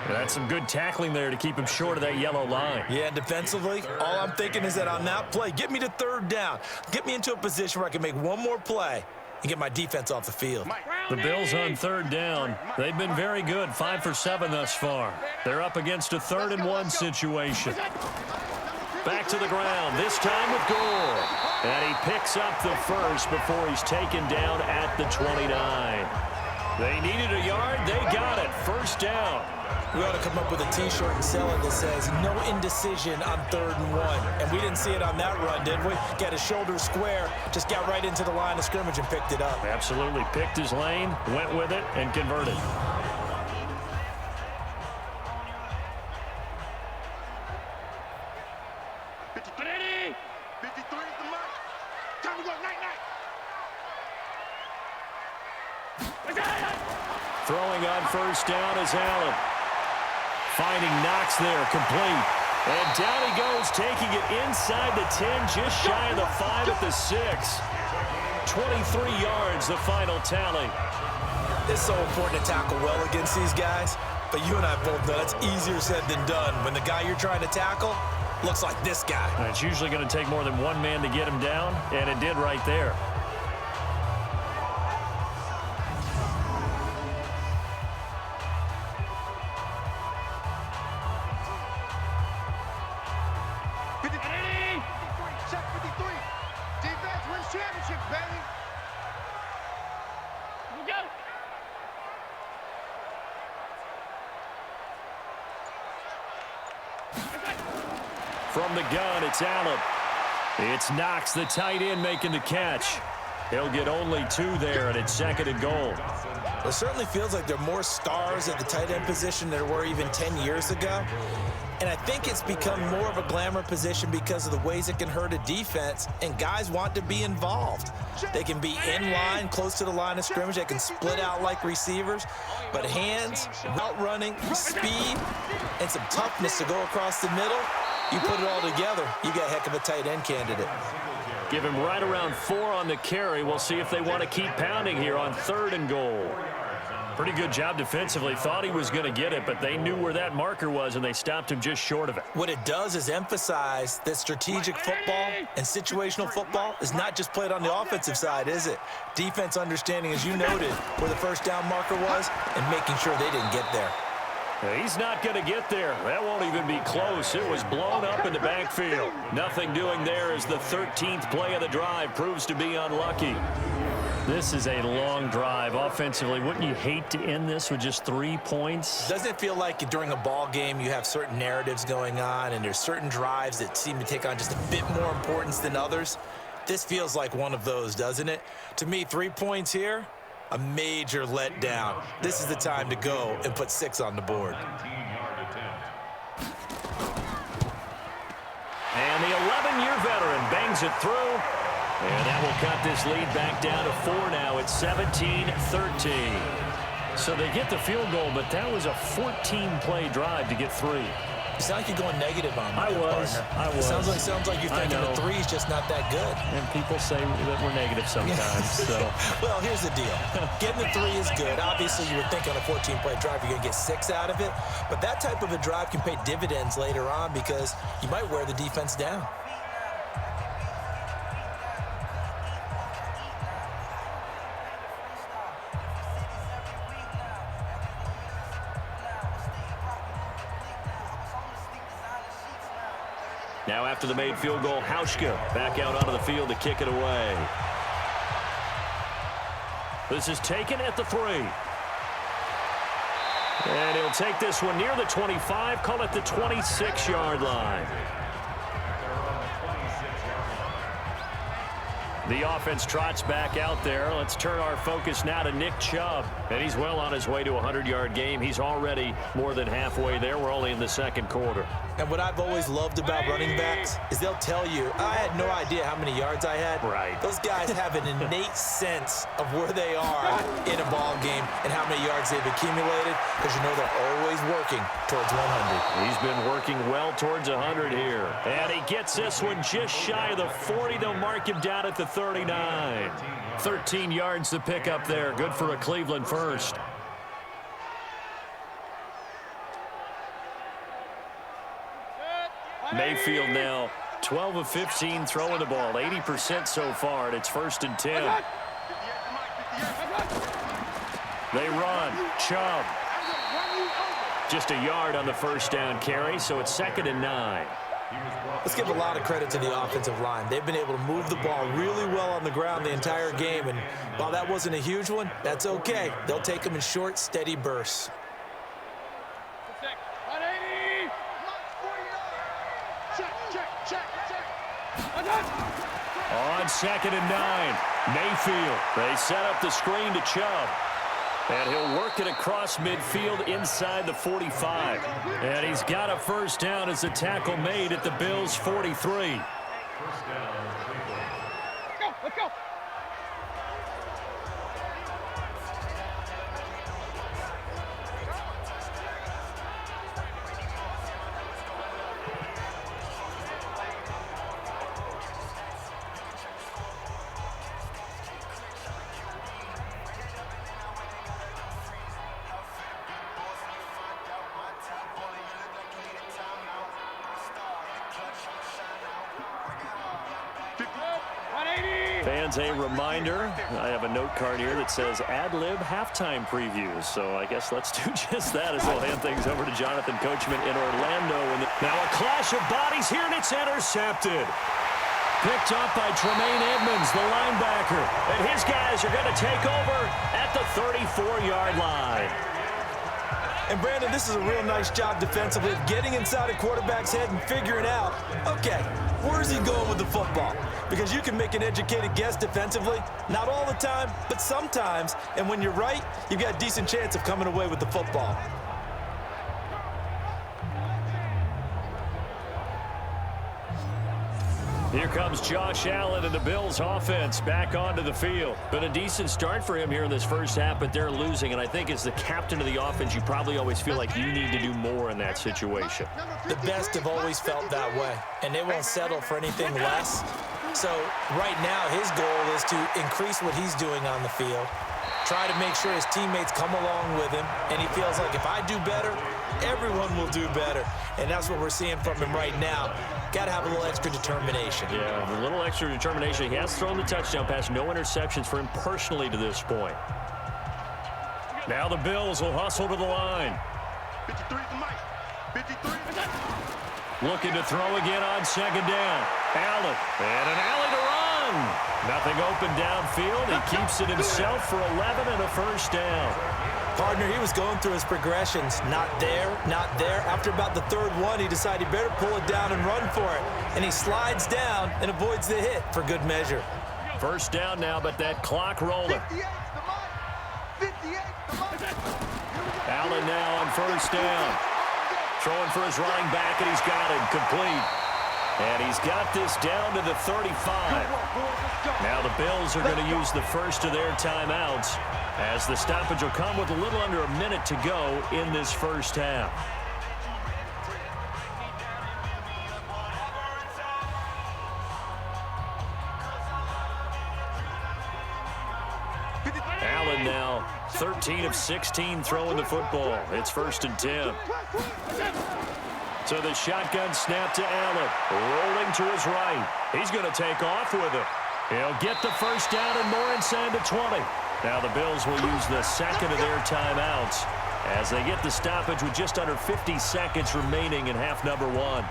That's some good tackling there to keep him short of that yellow line. Yeah, defensively, all I'm thinking is that on that play, get me to 3rd down. Get me into a position where I can make one more play and get my defense off the field. The Bills on 3rd down. They've been very good, 5 for 7 thus far. They're up against a 3rd and 1 situation. Back to the ground, this time with Gore. And he picks up the 1st before he's taken down at the 29. They needed a yard, they got it. 1st down. We ought to come up with a T-shirt and sell it that says, no indecision on 3rd and 1. And we didn't see it on that run, did we? Got his shoulder square, just got right into the line of scrimmage and picked it up. Absolutely. Picked his lane, went with it, and converted. Throwing on 1st down is Allen. Finding Knox there, complete. And down he goes, taking it inside the 10, just shy of the 5 at the 6. 23 yards, the final tally. It's so important to tackle well against these guys, but you and I both know that's easier said than done. When the guy you're trying to tackle looks like this guy. And it's usually going to take more than one man to get him down, and it did right there. From the gun, it's Allen. It's Knox, the tight end, making the catch. He'll get only 2 there, and it's 2nd and goal. It certainly feels like there are more stars at the tight end position than there were even 10 years ago. And I think it's become more of a glamour position because of the ways it can hurt a defense, and guys want to be involved. They can be in line, close to the line of scrimmage. They can split out like receivers. But hands, route running, speed, and some toughness to go across the middle, you put it all together, you got a heck of a tight end candidate. Give him right around 4 on the carry. We'll see if they want to keep pounding here on 3rd and goal. Pretty good job defensively. Thought he was going to get it, but they knew where that marker was, and they stopped him just short of it. What it does is emphasize that strategic football and situational football is not just played on the offensive side, is it? Defense understanding, as you noted, where the first down marker was and making sure they didn't get there. He's not going to get there. That won't even be close. It was blown up in the backfield. Nothing doing there as the 13th play of the drive proves to be unlucky. This is a long drive offensively. Wouldn't you hate to end this with just 3 points? Doesn't it feel like during a ball game you have certain narratives going on and there's certain drives that seem to take on just a bit more importance than others? This feels like one of those, doesn't it? To me, 3 points here, a major letdown. This is the time to go and put 6 on the board. And the 11-year veteran bangs it through. And that will cut this lead back down to 4 now. It's 17-13. So they get the field goal, but that was a 14-play drive to get 3. You sound like you're going negative on me, partner. I was. Sounds like you're thinking the 3 is just not that good. And people say that we're negative sometimes. So. Well, here's the deal. Getting the 3 is good. Obviously, you would think on a 14-play drive you're going to get 6 out of it. But that type of a drive can pay dividends later on because you might wear the defense down. Now after the made field goal, Hauschka back out onto the field to kick it away. This is taken at the 3. And he'll take this one near the 25, call it the 26-yard line. The offense trots back out there. Let's turn our focus now to Nick Chubb. And he's well on his way to a 100-yard game. He's already more than halfway there. We're only in the 2nd quarter. And what I've always loved about running backs is they'll tell you, I had no idea how many yards I had. Right. Those guys have an innate sense of where they are in a ball game and how many yards they've accumulated because you know they're always working towards 100. He's been working well towards 100 here. And he gets this one just shy of the 40. They'll mark him down at the 39. 13 yards to pick up there. Good for a Cleveland first. Mayfield now 12 of 15 throwing the ball, 80% so far, and it's 1st and 10. They run. Chubb. Just a yard on the first down carry, so it's 2nd and 9. Let's give a lot of credit to the offensive line. They've been able to move the ball really well on the ground the entire game, and while that wasn't a huge one, that's okay. They'll take them in short, steady bursts. On 2nd and 9, Mayfield. They set up the screen to Chubb. And he'll work it across midfield inside the 45. And he's got a first down as the tackle made at the Bills' 43. Let's go. Fans, a reminder, I have a note card here that says ad-lib halftime previews. So I guess let's do just that as we'll hand things over to Jonathan Coachman in Orlando. Now a clash of bodies here, and it's intercepted. Picked up by Tremaine Edmonds, the linebacker. And his guys are going to take over at the 34-yard line. And Brandon, this is a real nice job defensively of getting inside a quarterback's head and figuring out, okay, Where's he going with the football? Because you can make an educated guess defensively. Not all the time, but sometimes. And when you're right, you've got a decent chance of coming away with the football. Here comes Josh Allen and the Bills offense back onto the field. Been a decent start for him here in this first half, but they're losing. And I think as the captain of the offense, you probably always feel like you need to do more in that situation. The best have always felt that way, and they won't settle for anything less. So right now, his goal is to increase what he's doing on the field, try to make sure his teammates come along with him, and he feels like if I do better, everyone will do better. And that's what we're seeing from him right now. Got to have a little extra determination. Yeah, a little extra determination. He has thrown the touchdown pass. No interceptions for him personally to this point. Now the Bills will hustle to the line. 53 to Mike. 53. Looking to throw again on second down. Allen. And an alley to run. Nothing open downfield. He keeps it himself for 11 and a first down. Partner, he was going through his progressions. Not there, not there. After about the third one, he decided he better pull it down and run for it. And he slides down and avoids the hit for good measure. First down now, but that clock rolling. 58 to Mike. 58 to Mike. Allen now on first down. Throwing for his running back, and he's got it complete. And he's got this down to the 35. Now the Bills are going to use the first of their timeouts, as the stoppage will come with a little under a minute to go in this first half. Allen now 13 of 16 throwing the football. It's 1st and 10. So the shotgun snap to Allen. Rolling to his right. He's going to take off with it. He'll get the first down and more inside the 20. Now the Bills will use the second of their timeouts as they get the stoppage with just under 50 seconds remaining in half number one.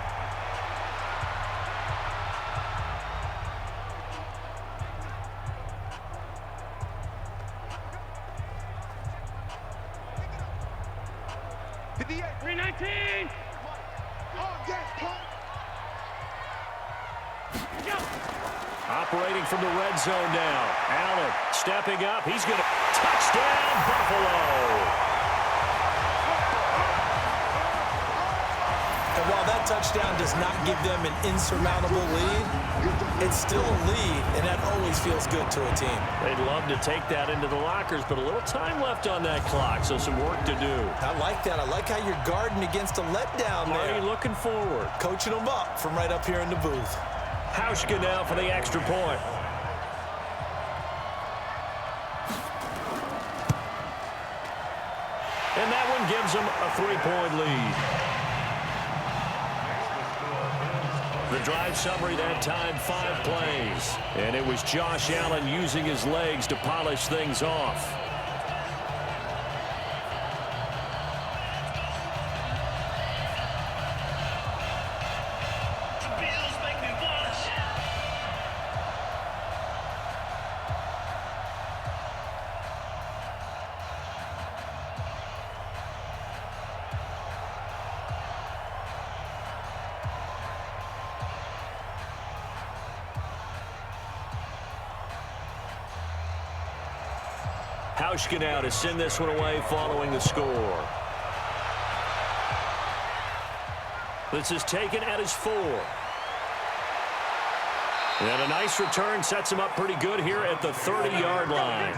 Operating from the red zone now. Allen stepping up. He's going to touchdown Buffalo. And while that touchdown does not give them an insurmountable lead, it's still a lead, and that always feels good to a team. They'd love to take that into the lockers, but a little time left on that clock, so some work to do. I like that. I like how you're guarding against a letdown there. Marty looking forward. Coaching them up from right up here in the booth. Hauschka now for the extra point. And that one gives them a 3-point lead. The drive summary that time, 5 plays. And it was Josh Allen using his legs to polish things off. Hauschka now to send this one away following the score. This is taken at his 4. And a nice return sets him up pretty good here at the 30-yard line.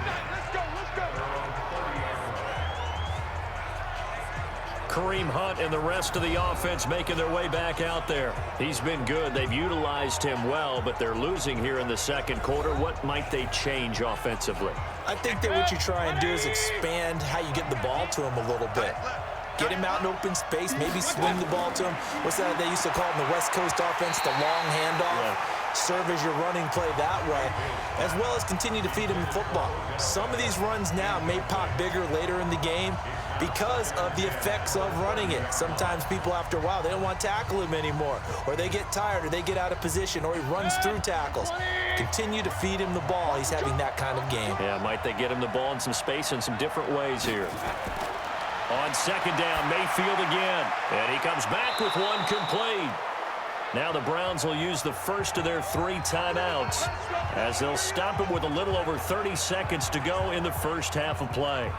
Kareem Hunt and the rest of the offense making their way back out there. He's been good. They've utilized him well, but they're losing here in the second quarter. What might they change offensively? I think that what you try and do is expand how you get the ball to him a little bit. Get him out in open space, maybe swing the ball to him. What's that they used to call it in the West Coast offense, the long handoff? Yeah. Serve as your running play that way, as well as continue to feed him football. Some of these runs now may pop bigger later in the game because of the effects of running it. Sometimes people, after a while, they don't want to tackle him anymore, or they get tired, or they get out of position, or he runs through tackles. Continue to feed him the ball. He's having that kind of game. Yeah, might they get him the ball in some space in some different ways here. On second down, Mayfield again, and he comes back with one complete. Now the Browns will use the first of their 3 timeouts as they'll stop it with a little over 30 seconds to go in the first half of play.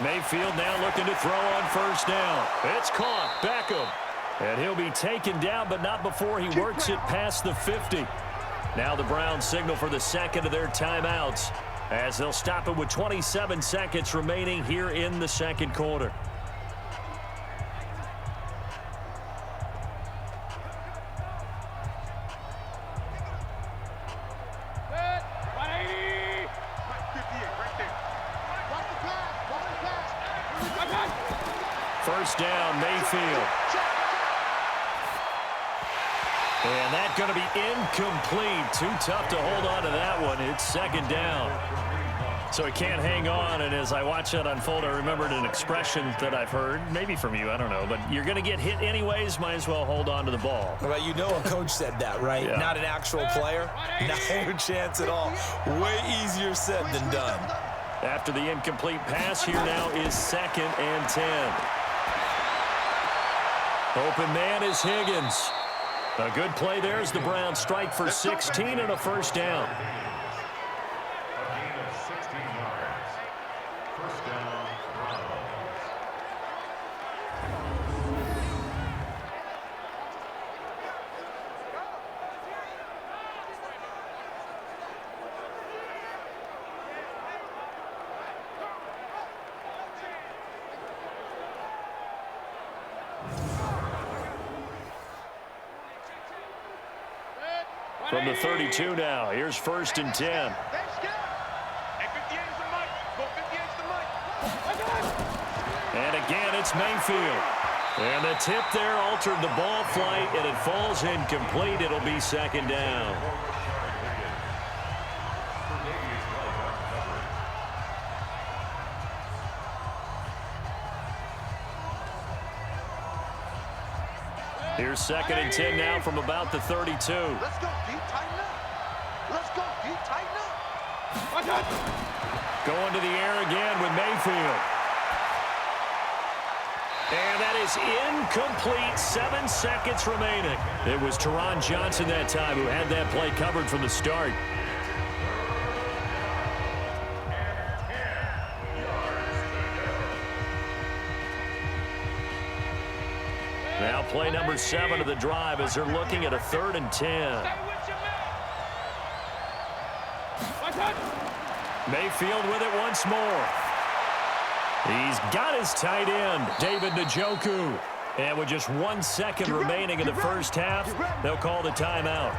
Mayfield now looking to throw on first down. It's caught. Beckham. And he'll be taken down, but not before he works it past the 50. Now the Browns signal for the second of their timeouts as they'll stop it with 27 seconds remaining here in the second quarter. First down, Mayfield. And that's going to be incomplete. Too tough to hold on to that one. It's second down. So he can't hang on, and as I watch that unfold, I remembered an expression that I've heard, maybe from you, I don't know, but you're going to get hit anyways, might as well hold on to the ball. Well, you know a coach said that, right? Yeah. Not an actual player. No chance at all. Way easier said than done. After the incomplete pass, here now is 2nd and 10. Open man is Higgins. A good play there as the Browns strike for 16 and a first down. A gain of 16 yards. First down, Browns. From the 32 now, here's 1st and 10. And again, it's Mayfield. And the tip there altered the ball flight, and it falls incomplete. It'll be 2nd down. Here's 2nd and 10 now from about the 32. Let's go, deep, tighten up. Let's go, deep, tighten up. Going to the air again with Mayfield. And that is incomplete. 7 seconds remaining. It was Teron Johnson that time who had that play covered from the start. Now play number 7 of the drive as they're looking at a 3rd and 10. Mayfield with it once more. He's got his tight end, David Njoku. And with just 1 second remaining in the first half, they'll call the timeout.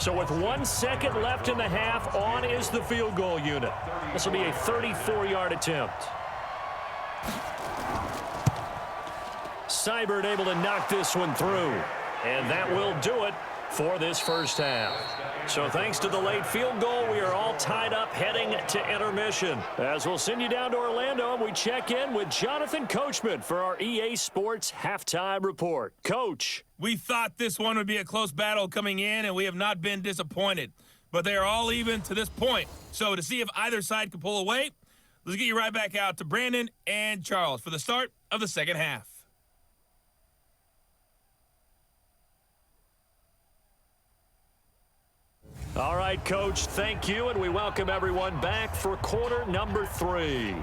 So with 1 second left in the half, on is the field goal unit. This will be a 34-yard attempt. Seibert able to knock this one through. And that will do it for this first half. So thanks to the late field goal, we are all tied up heading to intermission. As we'll send you down to Orlando, and we check in with Jonathan Coachman for our EA Sports Halftime Report. Coach. We thought this one would be a close battle coming in, and we have not been disappointed. But they are all even to this point. So to see if either side can pull away, let's get you right back out to Brandon and Charles for the start of the second half. All right, Coach, thank you, and we welcome everyone back for quarter number 3.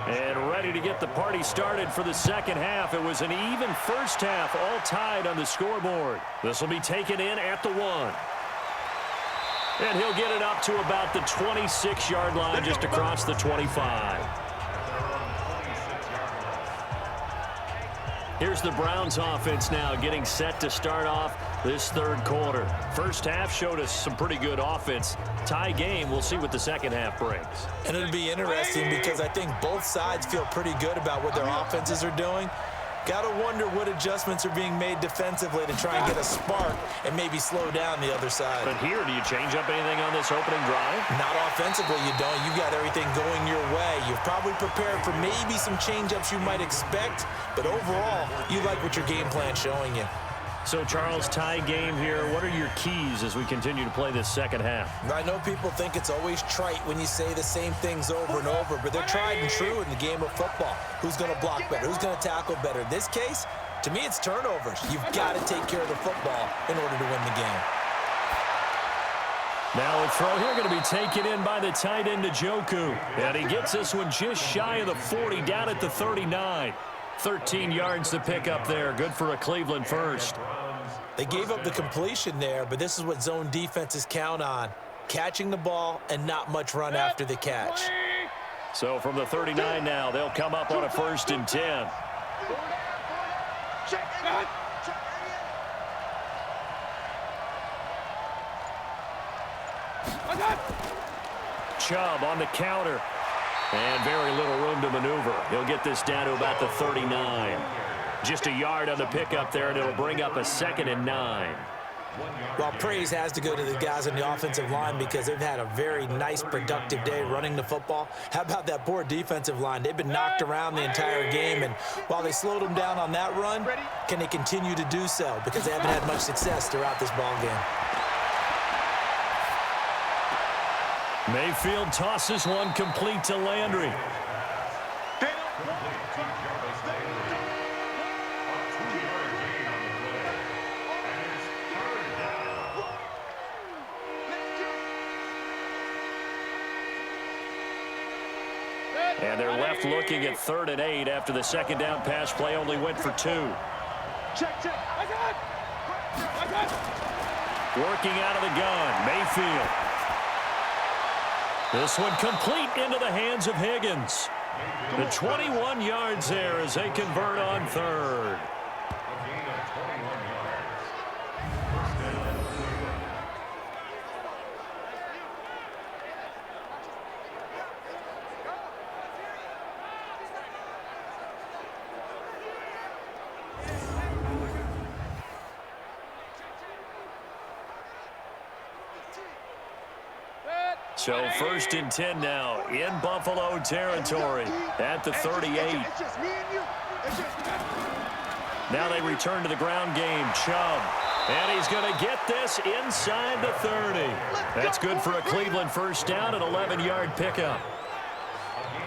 And ready to get the party started for the second half. It was an even first half, all tied on the scoreboard. This will be taken in at the 1. And he'll get it up to about the 26-yard line, just across the 25. Here's the Browns offense now getting set to start off this third quarter. First half showed us some pretty good offense. Tie game, we'll see what the second half brings. And it'll be interesting because I think both sides feel pretty good about what their offenses are doing. Got to wonder what adjustments are being made defensively to try and get a spark and maybe slow down the other side. But here, do you change up anything on this opening drive? Not offensively, you don't. You've got everything going your way. You've probably prepared for maybe some change-ups you might expect, but overall, you like what your game plan's showing you. So, Charles, tie game here. What are your keys as we continue to play this second half? I know people think it's always trite when you say the same things over and over, but they're tried and true in the game of football. Who's going to block better? Who's going to tackle better? In this case, to me, it's turnovers. You've got to take care of the football in order to win the game. Now a throw here going to be taken in by the tight end, Njoku. And he gets this one just shy of the 40, down at the 39. 13 yards to pick up there. Good for a Cleveland first. They gave up the completion there, but this is what zone defenses count on. Catching the ball and not much run after the catch. So from the 39 now, they'll come up on a 1st and 10. Chubb on the counter. And very little room to maneuver. He'll get this down to about the 39. Just a yard on the pickup there, and it'll bring up a 2nd and 9. Well, praise has to go to the guys on the offensive line because they've had a very nice, productive day running the football. How about that poor defensive line? They've been knocked around the entire game, and while they slowed them down on that run, can they continue to do so? Because they haven't had much success throughout this ball game. Mayfield tosses one complete to Landry. And they're left looking at 3rd and 8 after the second down pass play only went for 2. Working out of the gun, Mayfield. This one complete into the hands of Higgins. The 21 yards there as they convert on 3rd. So 1st and 10 now in Buffalo territory at the 38. Now they return to the ground game. Chubb. And he's going to get this inside the 30. That's good for a Cleveland first down, an 11-yard pickup.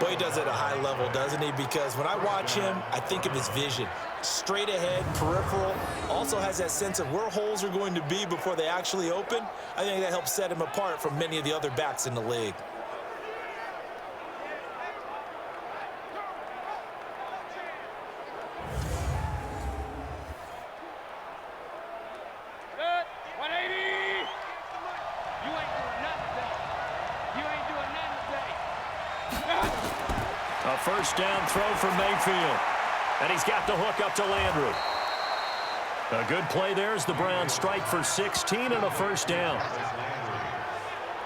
Boy, he does it at a high level, doesn't he? Because when I watch him, I think of his vision. Straight ahead, peripheral, also has that sense of where holes are going to be before they actually open. I think that helps set him apart from many of the other backs in the league. A first down throw for Mayfield. And he's got the hook up to Landry. A good play there as the Browns strike for 16 and a first down.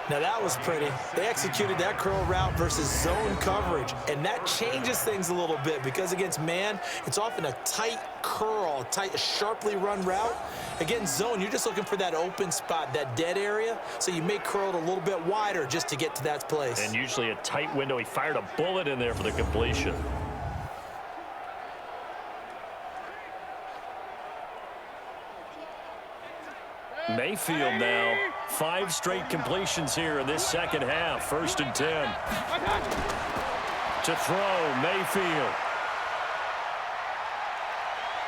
Now that was pretty. They executed that curl route versus zone coverage, and that changes things a little bit because against man, it's often a tight curl, tight, sharply run route. Against zone, you're just looking for that open spot, that dead area, so you may curl it a little bit wider just to get to that place. And usually a tight window. He fired a bullet in there for the completion. Mayfield now, 5 straight completions here in this second half. 1st and 10. To throw, Mayfield.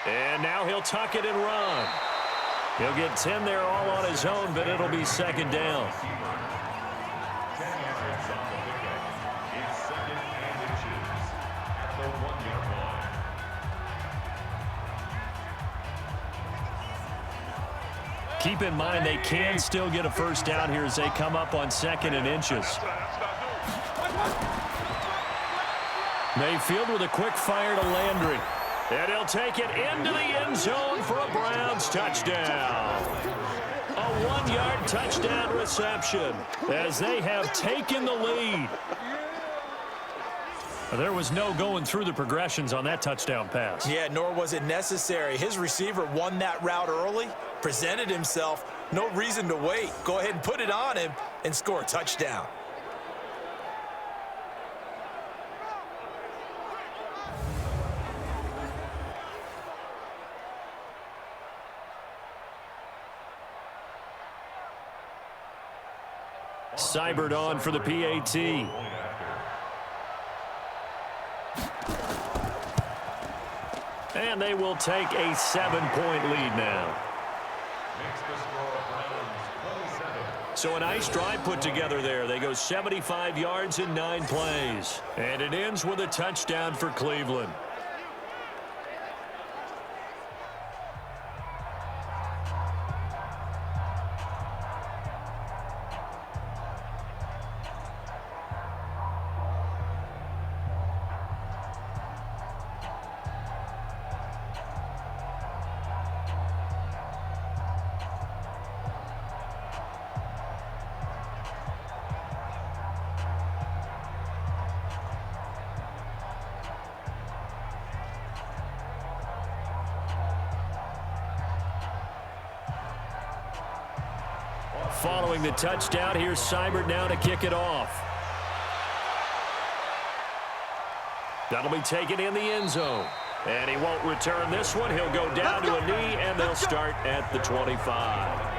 And now he'll tuck it and run. He'll get 10 there all on his own, but it'll be 2nd down. keep in mind they can still get a first down here as they come up on 2nd and inches. Mayfield with a quick fire to Landry. And he'll take it into the end zone for a Browns touchdown. A 1-yard touchdown reception as they have taken the lead. There was no going through the progressions on that touchdown pass. Yeah, nor was it necessary. His receiver won that route early, presented himself. No reason to wait. Go ahead and put it on him and score a touchdown. Seibert on for the PAT. And they will take a 7-point lead now. So a nice drive put together there. They go 75 yards in 9 plays. And it ends with a touchdown for Cleveland. Following the touchdown, here's Seibert now to kick it off. That'll be taken in the end zone. And he won't return this one. He'll go down to a knee, and they'll start at the 25.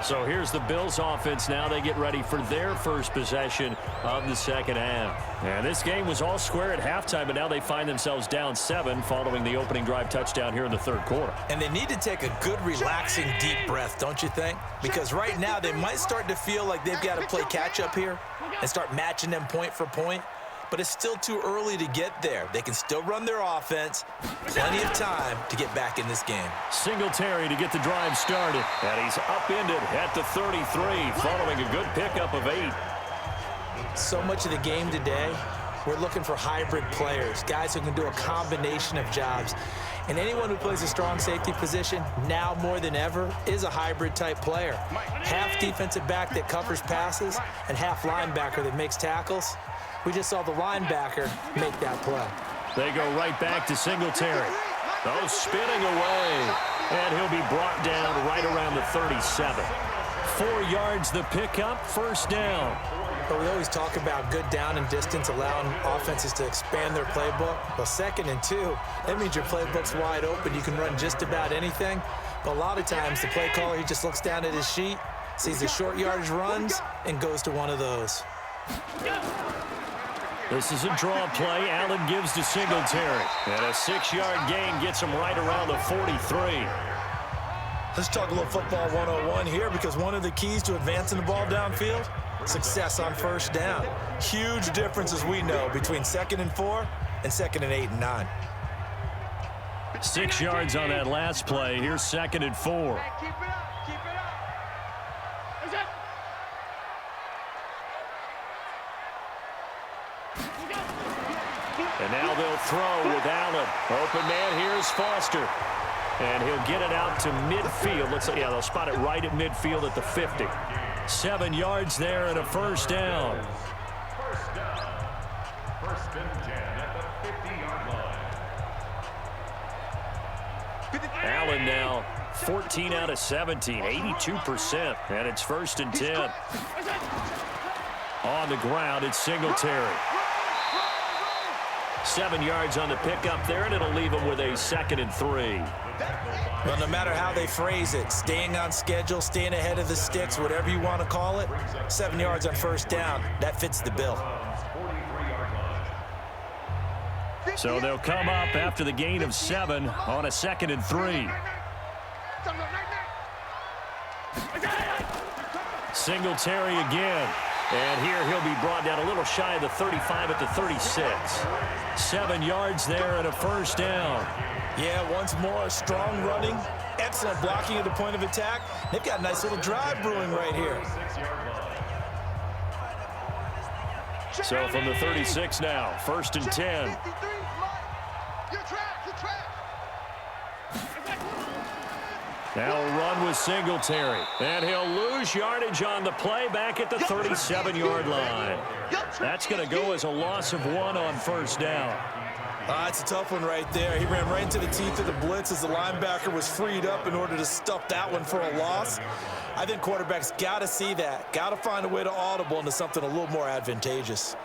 So here's the Bills offense now. They get ready for their first possession of the second half. And this game was all square at halftime, but now they find themselves down 7 following the opening drive touchdown here in the third quarter. And they need to take a good, relaxing, deep breath, don't you think? Because right now they might start to feel like they've got to play catch-up here and start matching them point for point. But it's still too early to get there. They can still run their offense. Plenty of time to get back in this game. Singletary to get the drive started. And he's upended at the 33 following a good pickup of 8. So much of the game today, we're looking for hybrid players, guys who can do a combination of jobs. And anyone who plays a strong safety position, now more than ever, is a hybrid-type player. Half defensive back that covers passes and half linebacker that makes tackles. We just saw the linebacker make that play. They go right back to Singletary. Oh, spinning away. And he'll be brought down right around the 37. 4 yards the pickup, first down. But we always talk about good down and distance, allowing offenses to expand their playbook. Well, 2nd and 2, that means your playbook's wide open. You can run just about anything. But a lot of times, the play caller, he just looks down at his sheet, sees the short yardage runs, and goes to one of those. This is a draw play. Allen gives to Singletary. And a 6-yard gain gets him right around the 43. Let's talk a little football 101 here, because one of the keys to advancing the ball downfield, success on first down. Huge difference, as we know, between 2nd and 4 and 2nd and 8 and 9. 6 yards on that last play. Here's 2nd and 4. Keep it up. Keep it up. Is it? And now they'll throw with Allen. Open man, here's Foster. And he'll get it out to midfield. Looks like, yeah, they'll spot it right at midfield at the 50. 7 yards there and a first down. First down. 1st and 10 at the 50-yard line. Allen now 14 out of 17, 82%. And it's 1st and 10. On the ground, it's Singletary. 7 yards on the pickup there, and it'll leave him with a 2nd and 3. Well, no matter how they phrase it, staying on schedule, staying ahead of the sticks, whatever you want to call it, 7 yards on first down, that fits the bill. So they'll come up after the gain of 7 on a 2nd and 3. Singletary again. And here he'll be brought down a little shy of the 35 at the 36. 7 yards there and a first down. Yeah, once more, strong running and excellent blocking at the point of attack. They've got a nice little drive brewing right here. So from the 36 now, 1st and 10. Now a run with Singletary. And he'll lose yardage on the play back at the 37-yard line. That's going to go as a loss of 1 on 1st down. It's a tough one right there. He ran right into the teeth of the blitz as the linebacker was freed up in order to stuff that one for a loss. I think quarterbacks got to see that. Got to find a way to audible into something a little more advantageous.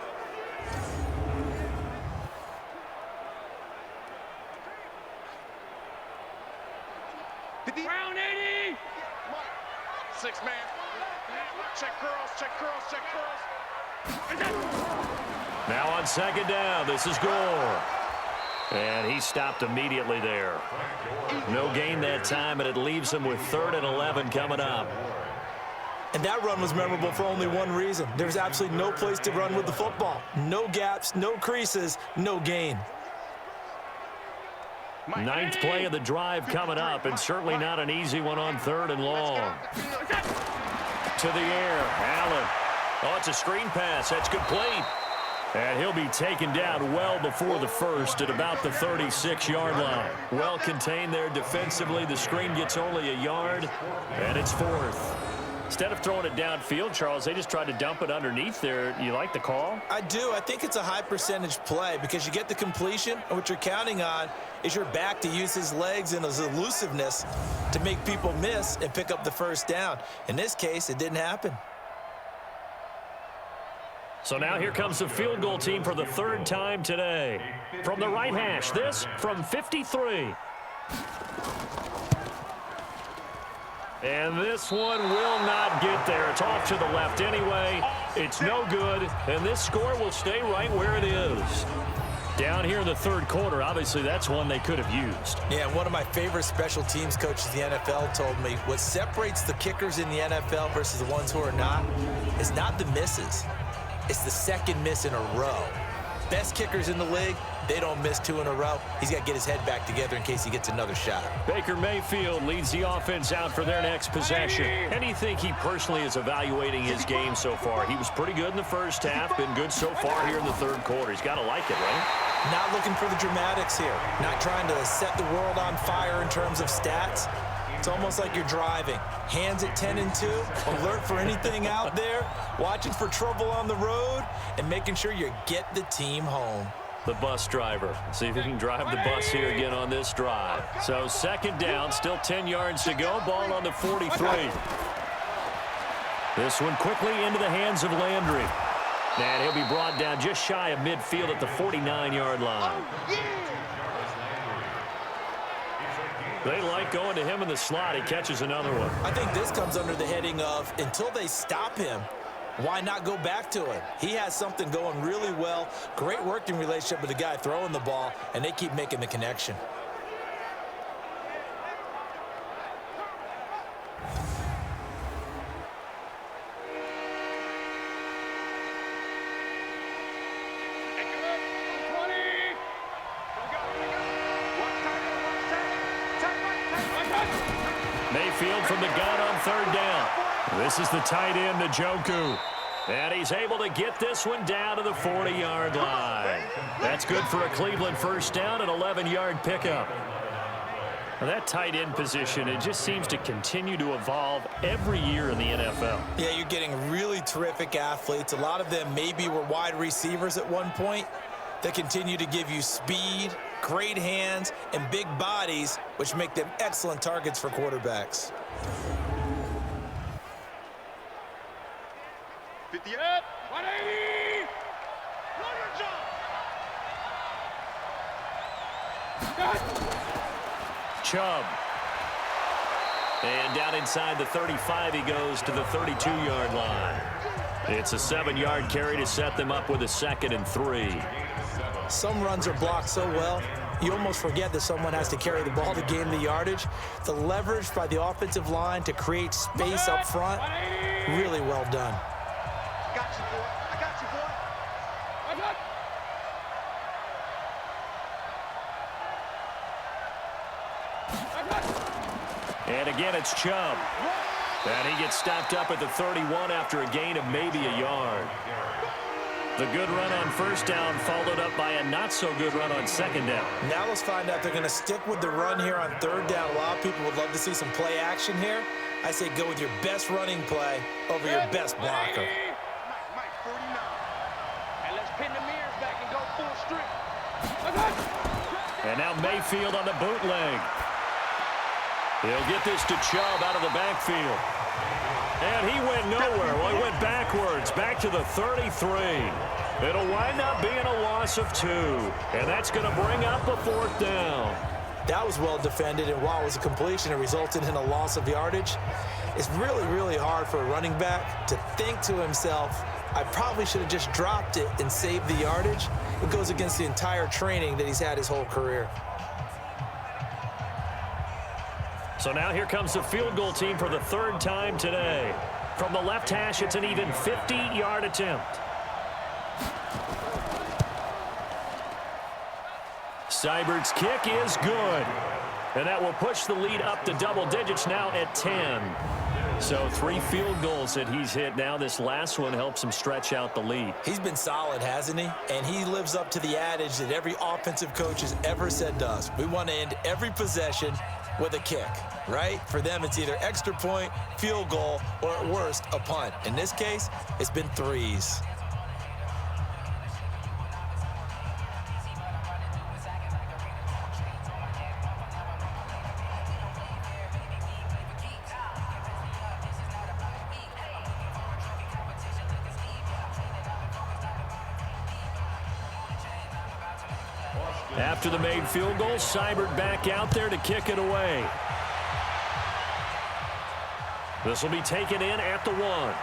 Round 80. 6 man. Check curls, check curls, check curls. Now on 2nd down, this is Gore. And he stopped immediately there. No gain that time, and it leaves him with 3rd and 11 coming up. And that run was memorable for only one reason. There's absolutely no place to run with the football. No gaps, no creases, no gain. 9th play of the drive coming up, and certainly not an easy one on 3rd and long. To the air, Allen. Oh, it's a screen pass. That's complete. And he'll be taken down well before the 1st at about the 36-yard line. Well contained there defensively. The screen gets only a yard, and it's 4th. Instead of throwing it downfield, Charles, they just tried to dump it underneath there. You like the call? I do. I think it's a high percentage play because you get the completion, and what you're counting on is your back to use his legs and his elusiveness to make people miss and pick up the 1st down. In this case, it didn't happen. So now here comes the field goal team for the 3rd time today. From the right hash, this from 53. And this one will not get there. It's off to the left anyway. It's no good, and this score will stay right where it is. Down here in the 3rd quarter, obviously that's one they could have used. Yeah, one of my favorite special teams coaches in the NFL told me what separates the kickers in the NFL versus the ones who are not is not the misses. It's the 2nd miss in a row. Best kickers in the league, they don't miss 2 in a row. He's got to get his head back together in case he gets another shot. Baker Mayfield leads the offense out for their next possession. And you think he personally is evaluating his game so far? He was pretty good in the 1st half, been good so far here in the 3rd quarter. He's got to like it, right? Not looking for the dramatics here. Not trying to set the world on fire in terms of stats. It's almost like you're driving. Hands at 10 and 2, alert for anything out there, watching for trouble on the road, and making sure you get the team home. The bus driver. See if he can drive the bus here again on this drive. So 2nd down, still 10 yards to go. Ball on the 43. This one quickly into the hands of Landry. And he'll be brought down just shy of midfield at the 49-yard line. They like going to him in the slot. He catches another one. I think this comes under the heading of until they stop him, why not go back to him? He has something going really well. Great working relationship with the guy throwing the ball, and they keep making the connection. Mayfield from the gun on 3rd down. This is the tight end, Njoku. And he's able to get this one down to the 40-yard line. That's good for a Cleveland 1st down, an 11-yard pickup. Well, that tight end position, it just seems to continue to evolve every year in the NFL. Yeah, you're getting really terrific athletes. A lot of them maybe were wide receivers at one point that continue to give you speed, great hands, and big bodies, which make them excellent targets for quarterbacks. 58, 180, Chubb. And down inside the 35, he goes to the 32-yard line. It's a 7-yard carry to set them up with a 2nd and 3. Some runs are blocked so well, you almost forget that someone has to carry the ball to gain the yardage. The leverage by the offensive line to create space up front, really well done. I got you, boy. I got you, boy. And again, it's Chubb. And he gets stopped up at the 31 after a gain of maybe a yard. The good run on first down followed up by a not-so-good run on second down. Now let's find out they're going to stick with the run here on third down. A lot of people would love to see some play action here. I say go with your best running play over your best blocker. Mike, 49. And let's pin the mirrors back and go full strength. And now Mayfield on the bootleg. He'll get this to Chubb out of the backfield. And he went nowhere. Well, he went backwards, back to the 33. It'll wind up being a loss of 2. And that's going to bring up a 4th down. That was well defended, and while it was a completion, it resulted in a loss of yardage. It's really, really hard for a running back to think to himself, I probably should have just dropped it and saved the yardage. It goes against the entire training that he's had his whole career. So now here comes the field goal team for the 3rd time today. From the left hash, it's an even 50-yard attempt. Seibert's kick is good. And that will push the lead up to double digits now at 10. So 3 field goals that he's hit now. This last one helps him stretch out the lead. He's been solid, hasn't he? And he lives up to the adage that every offensive coach has ever said to us. We want to end every possession with a kick, right? For them, it's either extra point, field goal, or at worst, a punt. In this case, it's been 3s. After the made field goal, Seibert back out there to kick it away. This will be taken in at the 1.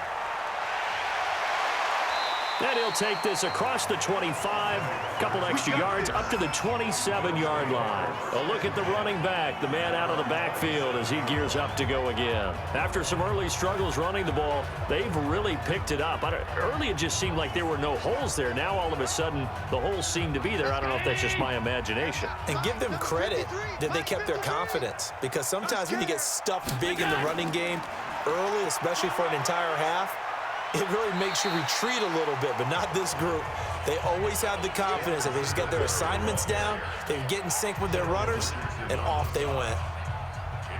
And he'll take this across the 25, couple extra yards up to the 27-yard line. A look at the running back, the man out of the backfield as he gears up to go again. After some early struggles running the ball, they've really picked it up. Early it just seemed like there were no holes there. Now all of a sudden the holes seem to be there. I don't know if that's just my imagination. And give them credit that they kept their confidence, because sometimes when you get stuffed big in the running game early, especially for an entire half, it really makes you retreat a little bit, but not this group. They always have the confidence that they just get their assignments down, they get in sync with their runners, and off they went.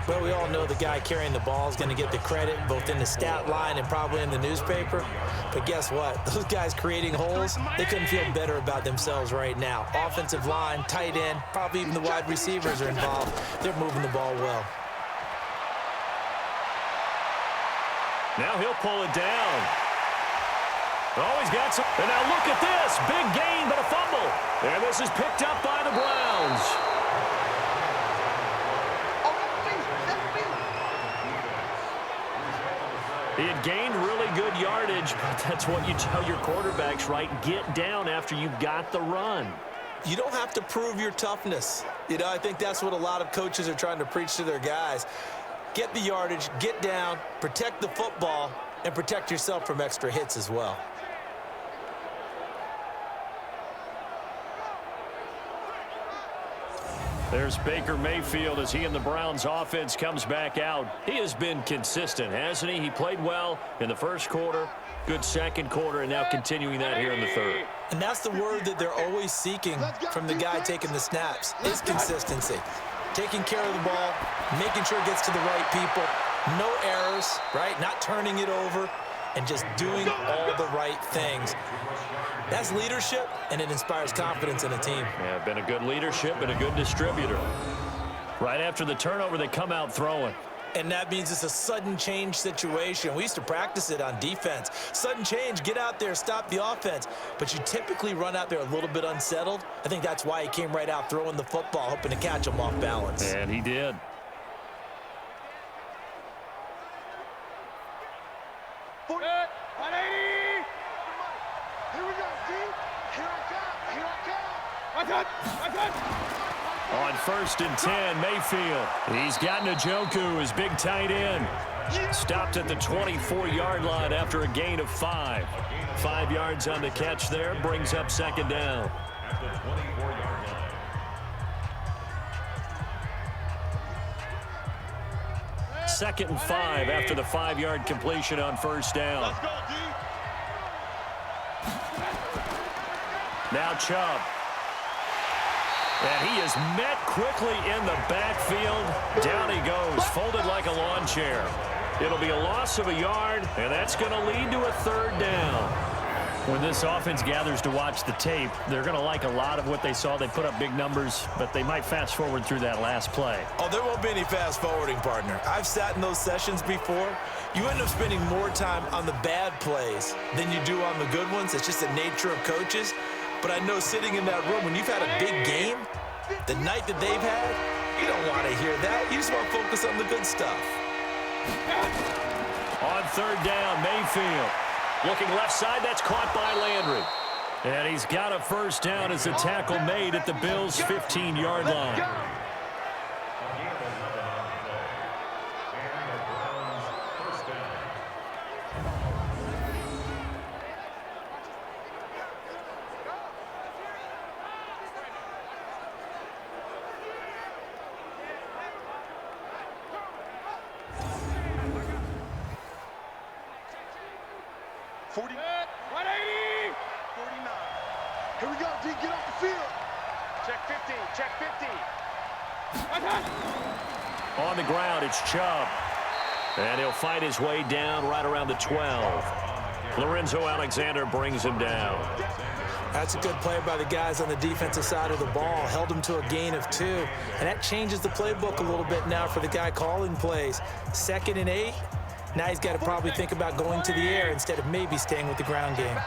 Well, we all know the guy carrying the ball is going to get the credit, both in the stat line and probably in the newspaper. But guess what? Those guys creating holes, they couldn't feel better about themselves right now. Offensive line, tight end, probably even the wide receivers are involved. They're moving the ball well. Now he'll pull it down. Oh, he's got some. And now look at this. Big gain, but a fumble. And this is picked up by the Browns. He had gained really good yardage, but that's what you tell your quarterbacks, right? Get down after you've got the run. You don't have to prove your toughness. You know, I think that's what a lot of coaches are trying to preach to their guys. Get the yardage, get down, protect the football, and protect yourself from extra hits as well. There's Baker Mayfield as he and the Browns offense comes back out. He has been consistent, hasn't he? He played well in the first quarter, good second quarter, and now continuing that here in the 3rd. And that's the word that they're always seeking from the guy taking the snaps, is consistency. Taking care of the ball, making sure it gets to the right people, no errors, right? Not turning it over, and just doing all the right things. That's leadership, and it inspires confidence in a team. Yeah, been a good leadership and a good distributor. Right after the turnover, they come out throwing. And that means it's a sudden change situation. We used to practice it on defense. Sudden change, get out there, stop the offense. But you typically run out there a little bit unsettled. I think that's why he came right out throwing the football, hoping to catch him off balance. And he did. On 1st and 10, Mayfield. He's got Njoku, his big tight end. Stopped at the 24-yard line after a gain of 5. 5 yards on the catch there, brings up 2nd down. At the 24-yard line. 2nd and 5 after the 5-yard completion on first down. Let's go, D. Now Chubb. And he is met quickly in the backfield. Down he goes, folded like a lawn chair. It'll be a loss of a yard, and that's going to lead to a 3rd down. When this offense gathers to watch the tape, they're going to like a lot of what they saw. They put up big numbers, but they might fast forward through that last play. Oh, there won't be any fast forwarding, partner. I've sat in those sessions before. You end up spending more time on the bad plays than you do on the good ones. It's just the nature of coaches. But I know sitting in that room, when you've had a big game, the night that they've had, you don't want to hear that. You just want to focus on the good stuff. On 3rd down, Mayfield. Looking left side, that's caught by Landry. And he's got a 1st down as a tackle made at the Bills' 15-yard line. Here we go, D, get off the field. Check 15, check 15. On the ground, it's Chubb. And he'll fight his way down right around the 12. Lorenzo Alexander brings him down. That's a good play by the guys on the defensive side of the ball. Held him to a gain of 2. And that changes the playbook a little bit now for the guy calling plays. 2nd and 8. Now he's got to probably think about going to the air instead of maybe staying with the ground game.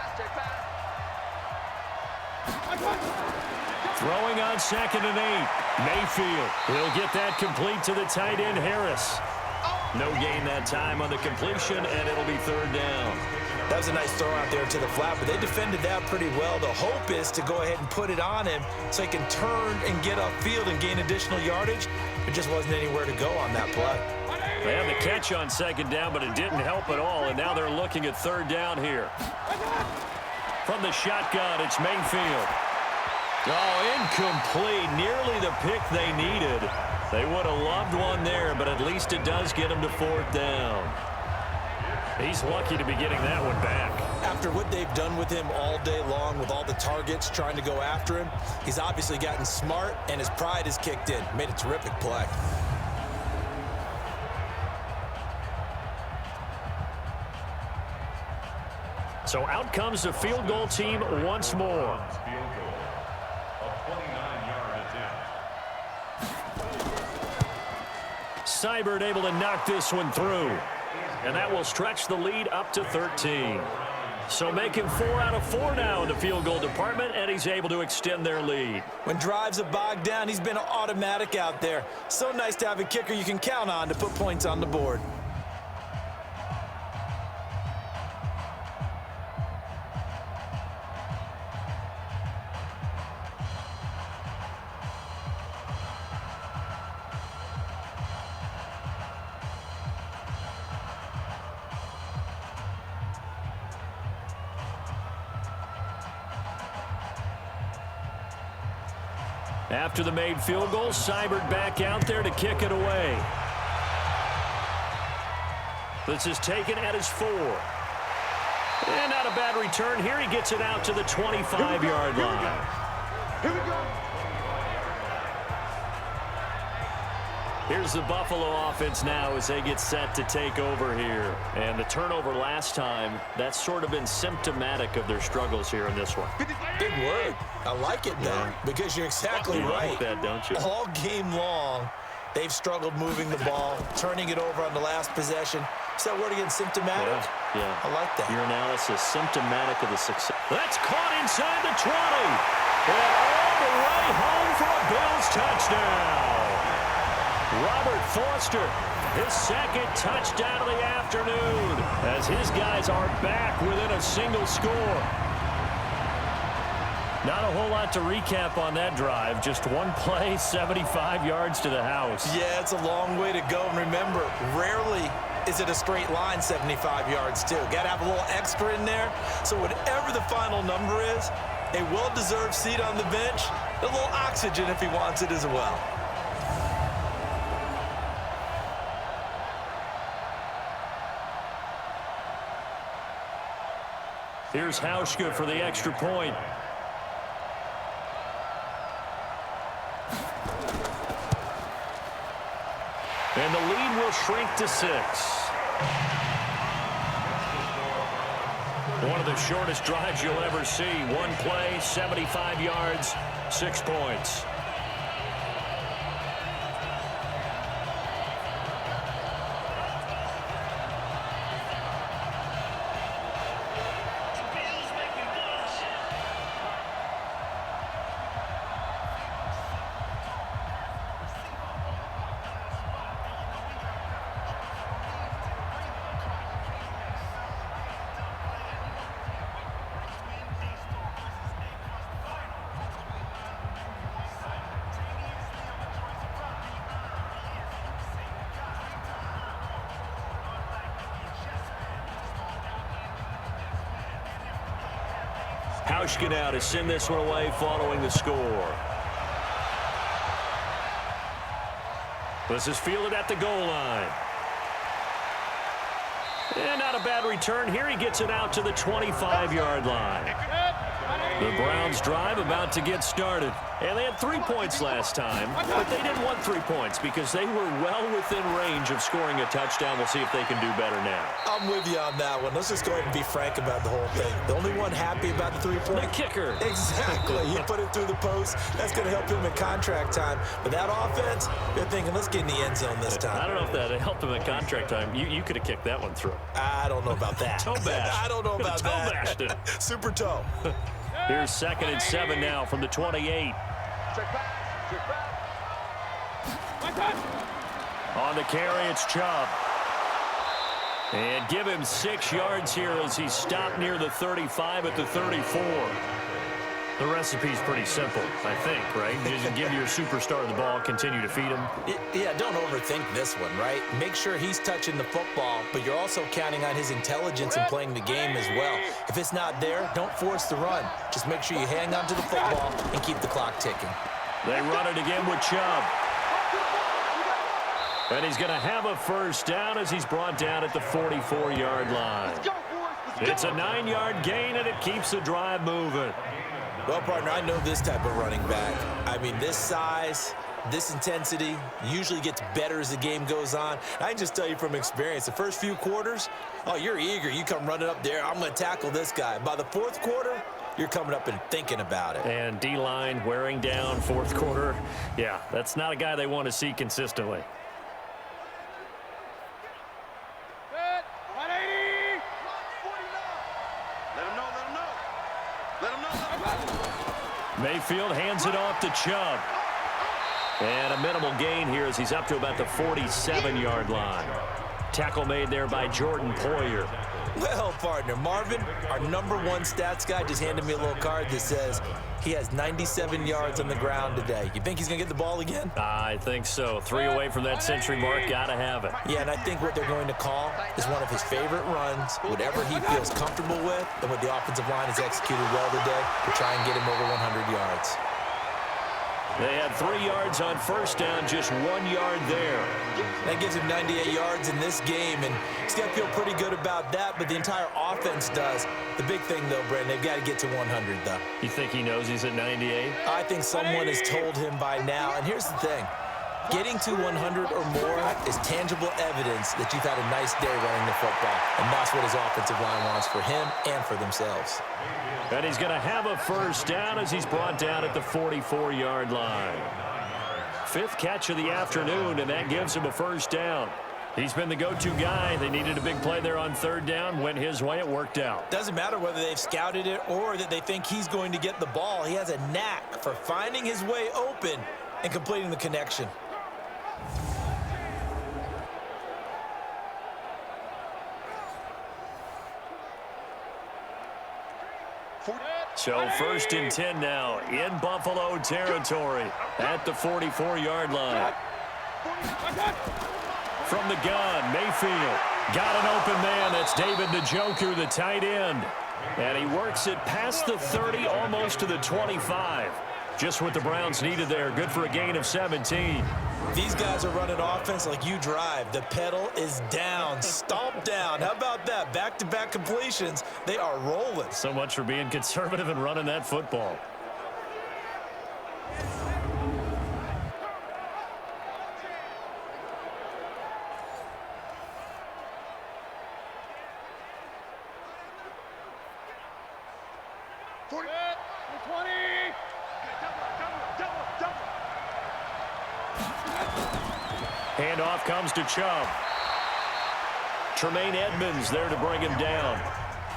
Throwing on 2nd and 8. Mayfield will get that complete to the tight end, Harris. No gain that time on the completion, and it'll be 3rd down. That was a nice throw out there to the flat, but they defended that pretty well. The hope is to go ahead and put it on him so he can turn and get upfield and gain additional yardage. There just wasn't anywhere to go on that play. They had the catch on 2nd down, but it didn't help at all, and now they're looking at 3rd down here. From the shotgun, it's Mayfield. Oh, incomplete. Nearly the pick they needed. They would have loved one there, but at least it does get him to 4th down. He's lucky to be getting that one back. After what they've done with him all day long, with all the targets trying to go after him, he's obviously gotten smart, and his pride has kicked in. Made a terrific play. So out comes the field goal team once more. Seibert able to knock this one through. And that will stretch the lead up to 13. So making 4 out of 4 now in the field goal department, and he's able to extend their lead. When drives have bogged down, he's been automatic out there. So nice to have a kicker you can count on to put points on the board. After the made field goal, Seibert back out there to kick it away. This is taken at his 4. And not a bad return here. He gets it out to the 25-yard line. Here we go. Here's the Buffalo offense now as they get set to take over here. And the turnover last time, that's sort of been symptomatic of their struggles here in this one. Big word. I like it, though, because you're exactly right. Like that, don't you? All game long, they've struggled moving the ball, turning it over on the last possession. Is that word again, symptomatic? Yeah. I like that. Your analysis, symptomatic of the success. That's caught inside the 20. And all the way home for a Bills touchdown. Robert Foster, his 2nd touchdown of the afternoon, as his guys are back within a single score. Not a whole lot to recap on that drive. Just one play, 75 yards to the house. Yeah, it's a long way to go. And remember, rarely is it a straight line 75 yards, too. Got to have a little extra in there. So whatever the final number is, a well-deserved seat on the bench, a little oxygen if he wants it as well. Here's Hauschka for the extra point. And the lead will shrink to 6. One of the shortest drives you'll ever see. One play, 75 yards, 6 points. Hauschka now to send this one away following the score. This is fielded at the goal line. And not a bad return here. He gets it out to the 25-yard line. The Browns drive about to get started. And they had 3 points last time, but they didn't want 3 points because they were well within range of scoring a touchdown. We'll see if they can do better now. I'm with you on that one. Let's just go ahead and be frank about the whole thing. The only one happy about the 3-point. The kicker. Exactly. He put it through the post. That's going to help him in contract time. But that offense, they're thinking, let's get in the end zone this time. I don't know if that helped him in contract time. You could have kicked that one through. I don't know about that. Toe bash. I don't know about that. Toe bashed it. Super toe. Here's 2nd and 7 now from the 28. On the carry, it's Chubb. And give him 6 yards here as he's stopped near the 35 at the 34. The recipe's pretty simple, I think, right? Just give your superstar the ball, continue to feed him. Yeah, don't overthink this one, right? Make sure he's touching the football, but you're also counting on his intelligence in playing the game as well. If it's not there, don't force the run. Just make sure you hang on to the football and keep the clock ticking. They run it again with Chubb. And he's going to have a first down as he's brought down at the 44-yard line. It's a 9-yard gain, and it keeps the drive moving. Well, partner, I know this type of running back. I mean, this size, this intensity usually gets better as the game goes on. I can just tell you from experience, the first few quarters, oh, you're eager. You come running up there, I'm going to tackle this guy. By the 4th quarter, you're coming up and thinking about it. And D-line wearing down 4th quarter. Yeah, that's not a guy they want to see consistently. Mayfield hands it off to Chubb. And a minimal gain here as he's up to about the 47-yard line. Tackle made there by Jordan Poyer. Well, partner, Marvin, our #1 stats guy, just handed me a little card that says he has 97 yards on the ground today. You think he's going to get the ball again? I think so. 3 away from that century mark. Got to have it. Yeah, and I think what they're going to call is one of his favorite runs, whatever he feels comfortable with, and what the offensive line has executed well today to try and get him over 100 yards. They had 3 yards on first down, just 1 yard there. That gives him 98 yards in this game, and he's got to feel pretty good about that, but the entire offense does. The big thing, though, Brandon, they've got to get to 100, though. You think he knows he's at 98? I think someone has told him by now, and here's the thing. Getting to 100 or more is tangible evidence that you've had a nice day running the football, and that's what his offensive line wants for him and for themselves. And he's going to have a first down as he's brought down at the 44-yard line. 5th catch of the afternoon, and that gives him a first down. He's been the go-to guy. They needed a big play there on 3rd down. Went his way. It worked out. Doesn't matter whether they've scouted it or that they think he's going to get the ball. He has a knack for finding his way open and completing the connection. So 1st and 10 now in Buffalo territory at the 44-yard line. From the gun, Mayfield got an open man. That's David Njoku, the tight end. And he works it past the 30, almost to the 25. Just what the Browns needed there. Good for a gain of 17. These guys are running offense like you drive. The pedal is down, stomp down. How about that? Back-to-back completions. They are rolling. So much for being conservative and running that football. Handoff comes to Chubb. Tremaine Edmonds there to bring him down.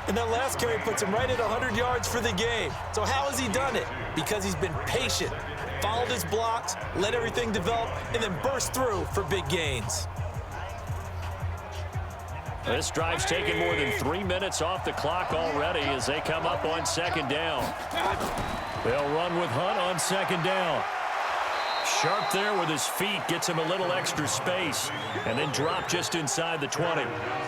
And that last carry puts him right at 100 yards for the game. So how has he done it? Because he's been patient, followed his blocks, let everything develop, and then burst through for big gains. This drive's taken more than 3 minutes off the clock already as they come up on second down. They'll run with Hunt on second down. Sharp there with his feet, gets him a little extra space, and then drop just inside the 20.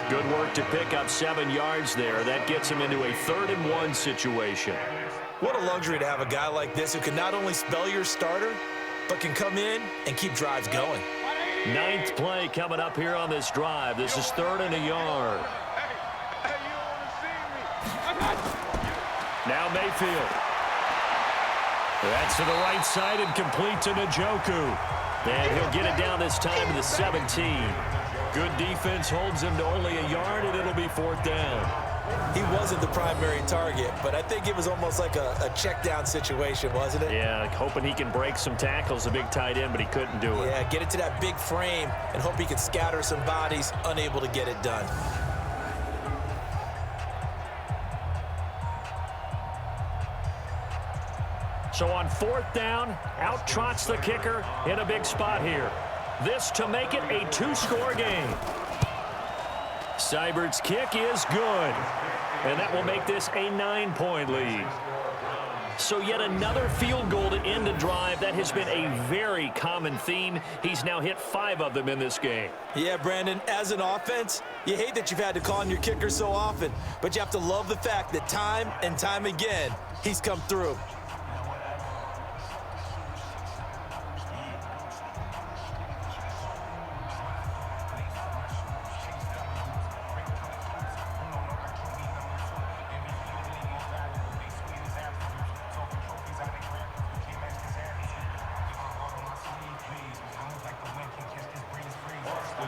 Good work to pick up 7 yards there. That gets him into a 3rd and 1 situation. What a luxury to have a guy like this who can not only spell your starter, but can come in and keep drives going. 9th play coming up here on this drive. This is 3rd and a yard. Now Mayfield. That's to the right side and complete to Njoku. And he'll get it down this time to the 17. Good defense holds him to only a yard, and it'll be 4th down. He wasn't the primary target, but I think it was almost like a check down situation, wasn't it? Yeah, hoping he can break some tackles, a big tight end, but he couldn't do it. Yeah, get it to that big frame and hope he can scatter some bodies, unable to get it done. So on 4th down, out trots the kicker in a big spot here. This to make it a 2-score game. Seibert's kick is good, and that will make this a 9-point lead. So yet another field goal to end a drive. That has been a very common theme. He's now hit 5 of them in this game. Yeah, Brandon, as an offense, you hate that you've had to call on your kicker so often, but you have to love the fact that time and time again, he's come through.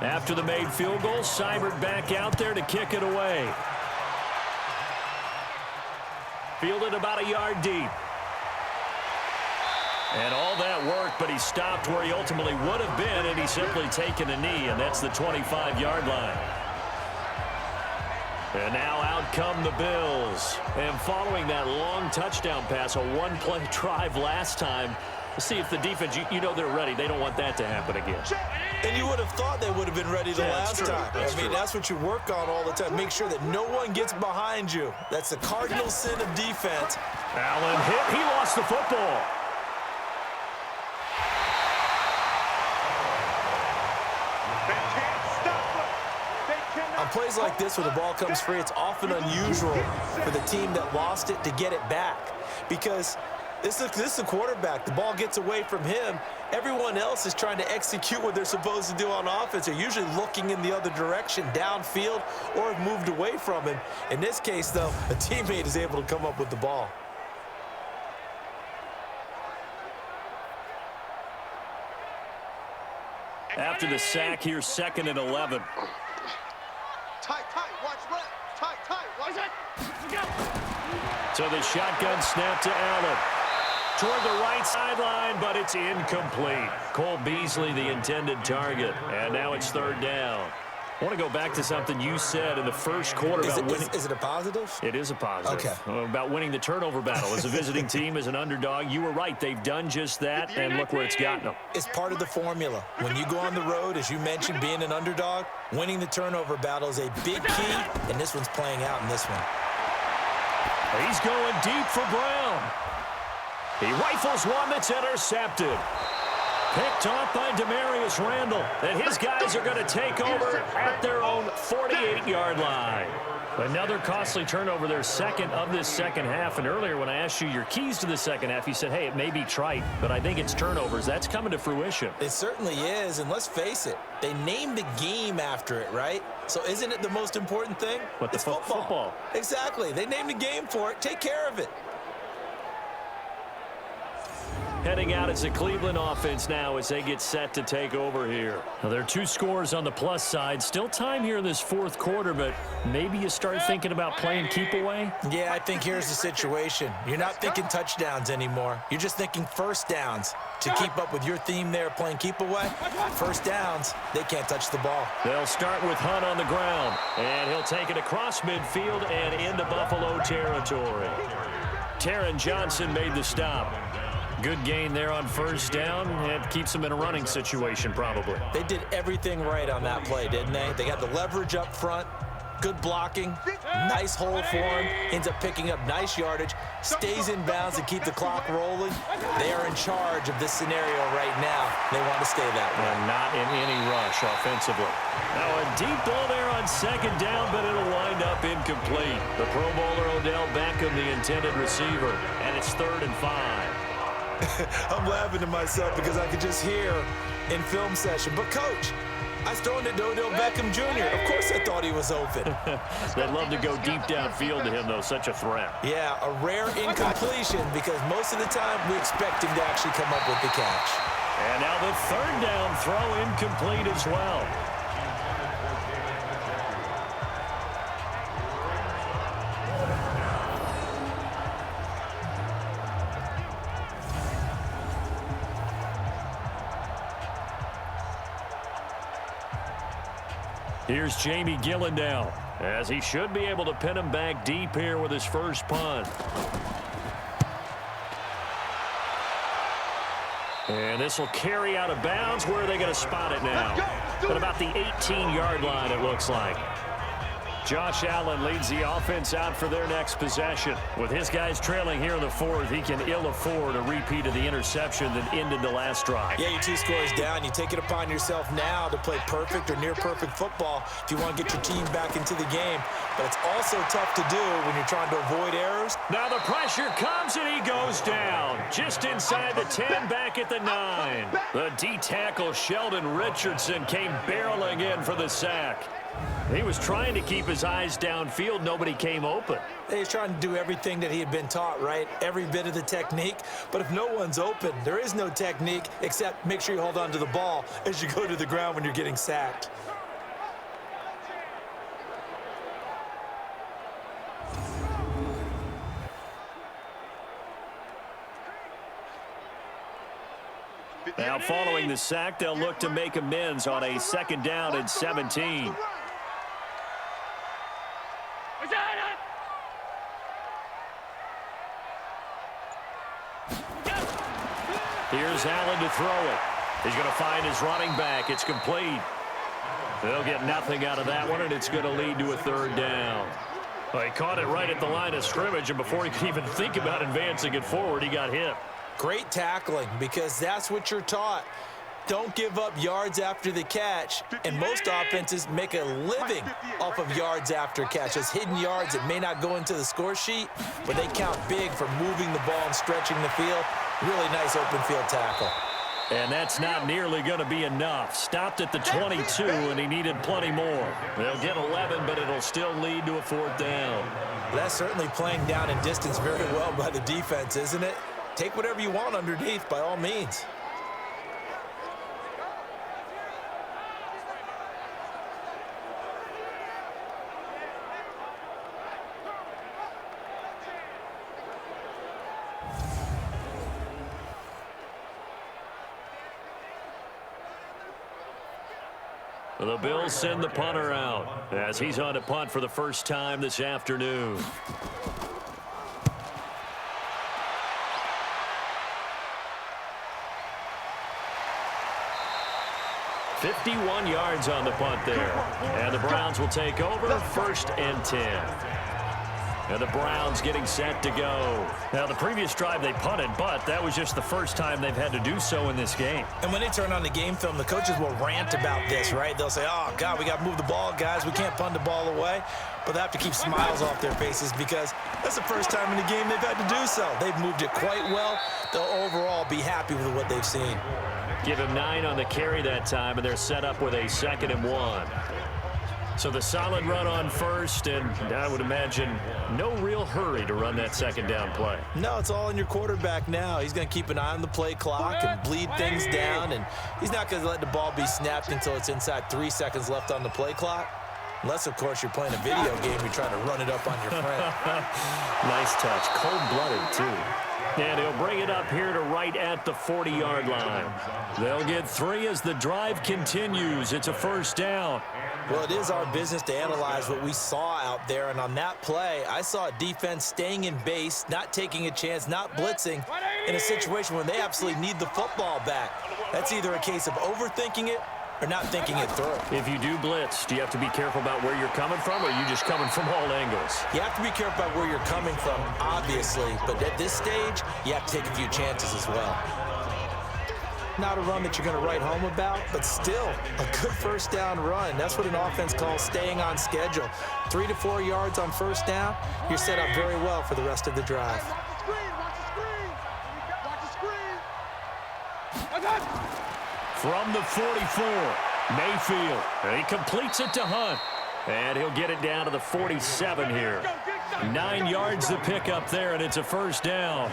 After the made field goal, Seibert back out there to kick it away. Fielded about a yard deep. And all that work, but he stopped where he ultimately would have been, and he's simply taken a knee, and that's the 25-yard line. And now out come the Bills. And following that long touchdown pass, a 1-play drive last time, see if the defense, you know they're ready. They don't want that to happen again. And you would have thought they would have been ready the last time. I mean, that's what you work on all the time. Make sure that no one gets behind you. That's the cardinal sin of defense. Allen hit. He lost the football. On plays like this where the ball comes free, it's often unusual for the team that lost it to get it back. Because this is the quarterback. The ball gets away from him. Everyone else is trying to execute what they're supposed to do on offense. They're usually looking in the other direction, downfield, or have moved away from him. In this case, though, a teammate is able to come up with the ball. After the sack, here's 2nd and 11. Tight, watch left. Tight, watch it. So the shotgun snap to Allen. Toward the right sideline, but it's incomplete. Cole Beasley, the intended target. And now it's 3rd down. I want to go back to something you said in the first quarter about winning. Is it a positive? It is a positive. Okay. About winning the turnover battle as a visiting team, as an underdog. You were right. They've done just that, and look where it's gotten them. It's part of the formula. When you go on the road, as you mentioned, being an underdog, winning the turnover battle is a big key, and this one's playing out in this one. He's going deep for Brown. He rifles one that's intercepted. Picked off by Demarius Randall. And his guys are going to take over at their own 48-yard line. Another costly turnover, their second of this second half. And earlier when I asked you your keys to the second half, you said, hey, it may be trite, but I think it's turnovers. That's coming to fruition. It certainly is, and let's face it, they named the game after it, right? So isn't it the most important thing? But it's football. Exactly. They named the game for it. Take care of it. Heading out as a Cleveland offense now as they get set to take over here. Now, there are 2 scores on the plus side. Still time here in this fourth quarter, but maybe you start thinking about playing keep away? Yeah, I think here's the situation. You're not thinking touchdowns anymore. You're just thinking first downs. To keep up with your theme there, playing keep away, first downs, they can't touch the ball. They'll start with Hunt on the ground, and he'll take it across midfield and into Buffalo territory. Taron Johnson made the stop. Good gain there on first down. It keeps them in a running situation, probably. They did everything right on that play, didn't they? They got the leverage up front, good blocking, nice hole for him, ends up picking up nice yardage, stays in bounds to keep the clock rolling. They are in charge of this scenario right now. They want to stay that way. And not in any rush offensively. Now a deep ball there on second down, but it'll wind up incomplete. The Pro Bowler Odell Beckham, the intended receiver, and it's 3rd and 5. I'm laughing to myself because I could just hear in film session. But, Coach, I was throwing it to Odell Beckham Jr. Of course I thought he was open. They'd love to go deep downfield to him, though. Such a threat. Yeah, a rare incompletion because most of the time we expect him to actually come up with the catch. And now the 3rd down throw incomplete as well. Here's Jamie Gillen now, as he should be able to pin him back deep here with his first punt. And this will carry out of bounds. Where are they going to spot it now? At about the 18-yard line, it looks like. Josh Allen leads the offense out for their next possession. With his guys trailing here in the 4th, he can ill afford a repeat of the interception that ended the last drive. Yeah, you're 2 scores down. You take it upon yourself now to play perfect or near-perfect football if you want to get your team back into the game. But it's also tough to do when you're trying to avoid errors. Now the pressure comes and he goes down. Just inside the 10, back at the 9. The D-tackle Sheldon Richardson came barreling in for the sack. He was trying to keep his eyes downfield. Nobody came open. He's trying to do everything that he had been taught, right? Every bit of the technique. But if no one's open, there is no technique except make sure you hold on to the ball as you go to the ground when you're getting sacked. Now following the sack, they'll look to make amends on a 2nd down and 17. Here's Allen to throw it. He's going to find his running back. It's complete. They'll get nothing out of that one, and it's going to lead to a 3rd down. Well, he caught it right at the line of scrimmage, and before he could even think about advancing it forward, he got hit. Great tackling because that's what you're taught. Don't give up yards after the catch, and most offenses make a living off of yards after catch. As hidden yards that may not go into the score sheet, but they count big for moving the ball and stretching the field. Really nice open field tackle. And that's not nearly going to be enough. Stopped at the 22, and he needed plenty more. They'll get 11, but it'll still lead to a 4th down. That's certainly playing down in distance very well by the defense, isn't it? Take whatever you want underneath, by all means. The Bills send the punter out as he's on to punt for the first time this afternoon. "51 yards on the punt there. And the Browns will take over 1st and 10. And the Browns getting set to go. Now, the previous drive they punted, but that was just the first time they've had to do so in this game. And when they turn on the game film, the coaches will rant about this, right? They'll say, oh, God, we got to move the ball, guys. We can't punt the ball away. But they have to keep smiles off their faces because that's the first time in the game they've had to do so. They've moved it quite well. They'll overall be happy with what they've seen. Give him 9 on the carry that time, and they're set up with a 2nd and 1. So the solid run on first, and I would imagine no real hurry to run that 2nd down play. No, it's all in your quarterback now. He's going to keep an eye on the play clock and bleed things down, and he's not going to let the ball be snapped until it's inside 3 seconds left on the play clock. Unless, of course, you're playing a video game, you're trying to run it up on your friend. Nice touch. Cold-blooded, too. And he'll bring it up here to right at the 40-yard line. They'll get 3 as the drive continues. It's a 1st down. Well, it is our business to analyze what we saw out there, and on that play, I saw a defense staying in base, not taking a chance, not blitzing, in a situation where they absolutely need the football back. That's either a case of overthinking it or not thinking it through. If you do blitz, do you have to be careful about where you're coming from, or are you just coming from all angles? You have to be careful about where you're coming from, obviously, but at this stage, you have to take a few chances as well. Not a run that you're going to write home about, but still a good 1st down run. That's what an offense calls staying on schedule. 3 to 4 yards on 1st down, you're set up very well for the rest of the drive. Watch the screen. Watch the screen. Watch the screen. From the 44, Mayfield. And he completes it to Hunt. And he'll get it down to the 47 here. 9 yards to pick up there, and it's a 1st down.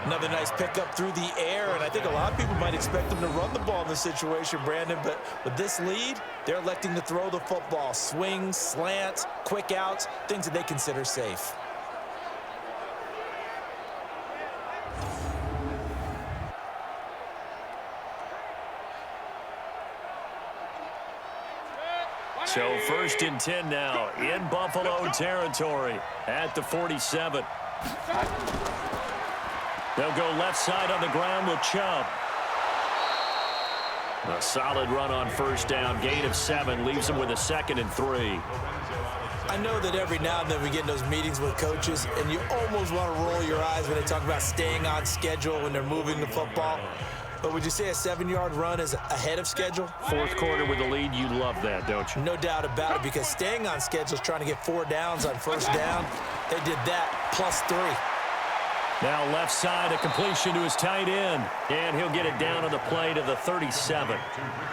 Another nice pickup through the air, and I think a lot of people might expect them to run the ball in this situation, Brandon, but with this lead, they're electing to throw the football. Swings, slants, quick outs, things that they consider safe. So 1st and 10 now in Buffalo territory at the 47. They'll go left side on the ground with Chubb. A solid run on 1st down. Gain of 7 leaves them with a 2nd and 3. I know that every now and then we get in those meetings with coaches, and you almost want to roll your eyes when they talk about staying on schedule when they're moving the football. But would you say a 7-yard run is ahead of schedule? 4th quarter with the lead, you love that, don't you? No doubt about it, because staying on schedule is trying to get 4 downs on 1st down. They did that plus 3. Now left side, a completion to his tight end. And he'll get it down on the play to the 37.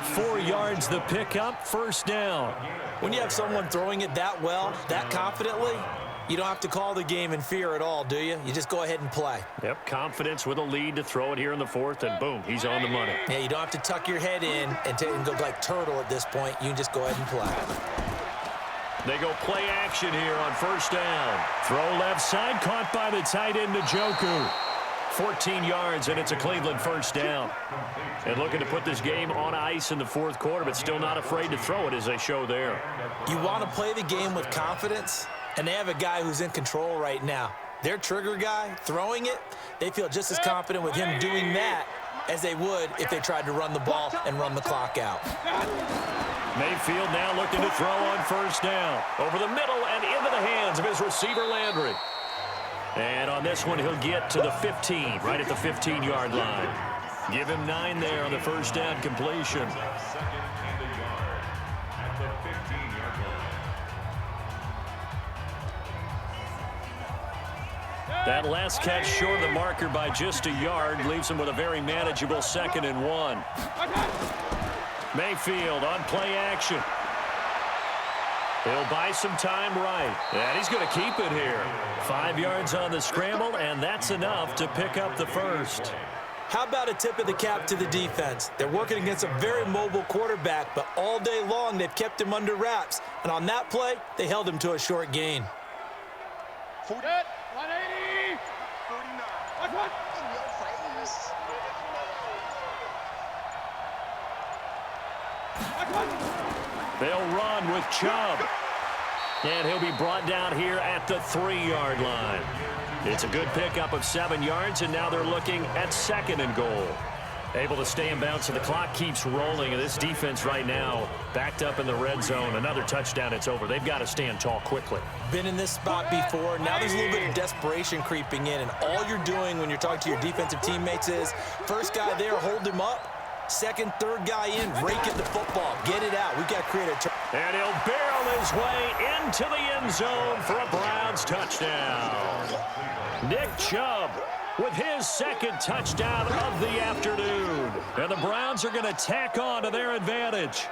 4 yards the pickup, 1st down. When you have someone throwing it that well, that confidently, you don't have to call the game in fear at all, do you? You just go ahead and play. Yep, confidence with a lead to throw it here in the 4th, and boom, he's on the money. Yeah, you don't have to tuck your head in and go like turtle at this point. You can just go ahead and play. They go play action here on 1st down. Throw left side, caught by the tight end, Njoku. 14 yards, and it's a Cleveland 1st down. And looking to put this game on ice in the 4th quarter, but still not afraid to throw it as they show there. You want to play the game with confidence, and they have a guy who's in control right now. Their trigger guy, throwing it, they feel just as confident with him doing that as they would if they tried to run the ball and run the clock out. Mayfield now looking to throw on 1st down. Over the middle and into the hands of his receiver, Landry. And on this one, he'll get to the 15, right at the 15-yard line. Give him 9 there on the 1st down completion. That last catch short of the marker by just a yard leaves him with a very manageable 2nd and 1. Mayfield on play action. He'll buy some time right. And he's going to keep it here. 5 yards on the scramble, and that's enough to pick up the 1st. How about a tip of the cap to the defense? They're working against a very mobile quarterback, but all day long they've kept him under wraps. And on that play, they held him to a short gain. 180. 49. What? In your face. They'll run with Chubb. And he'll be brought down here at the 3-yard line. It's a good pickup of 7 yards, and now they're looking at 2nd and goal. Able to stay in bounds, so the clock keeps rolling, and this defense right now backed up in the red zone. Another touchdown, it's over. They've got to stand tall quickly. Been in this spot before. Now there's a little bit of desperation creeping in, and all you're doing when you're talking to your defensive teammates is first guy there, hold him up. Second, third guy in, rake at the football. Get it out. We've got to create a turn. And he'll barrel his way into the end zone for a Browns touchdown. Nick Chubb with his second touchdown of the afternoon. And the Browns are going to tack on to their advantage.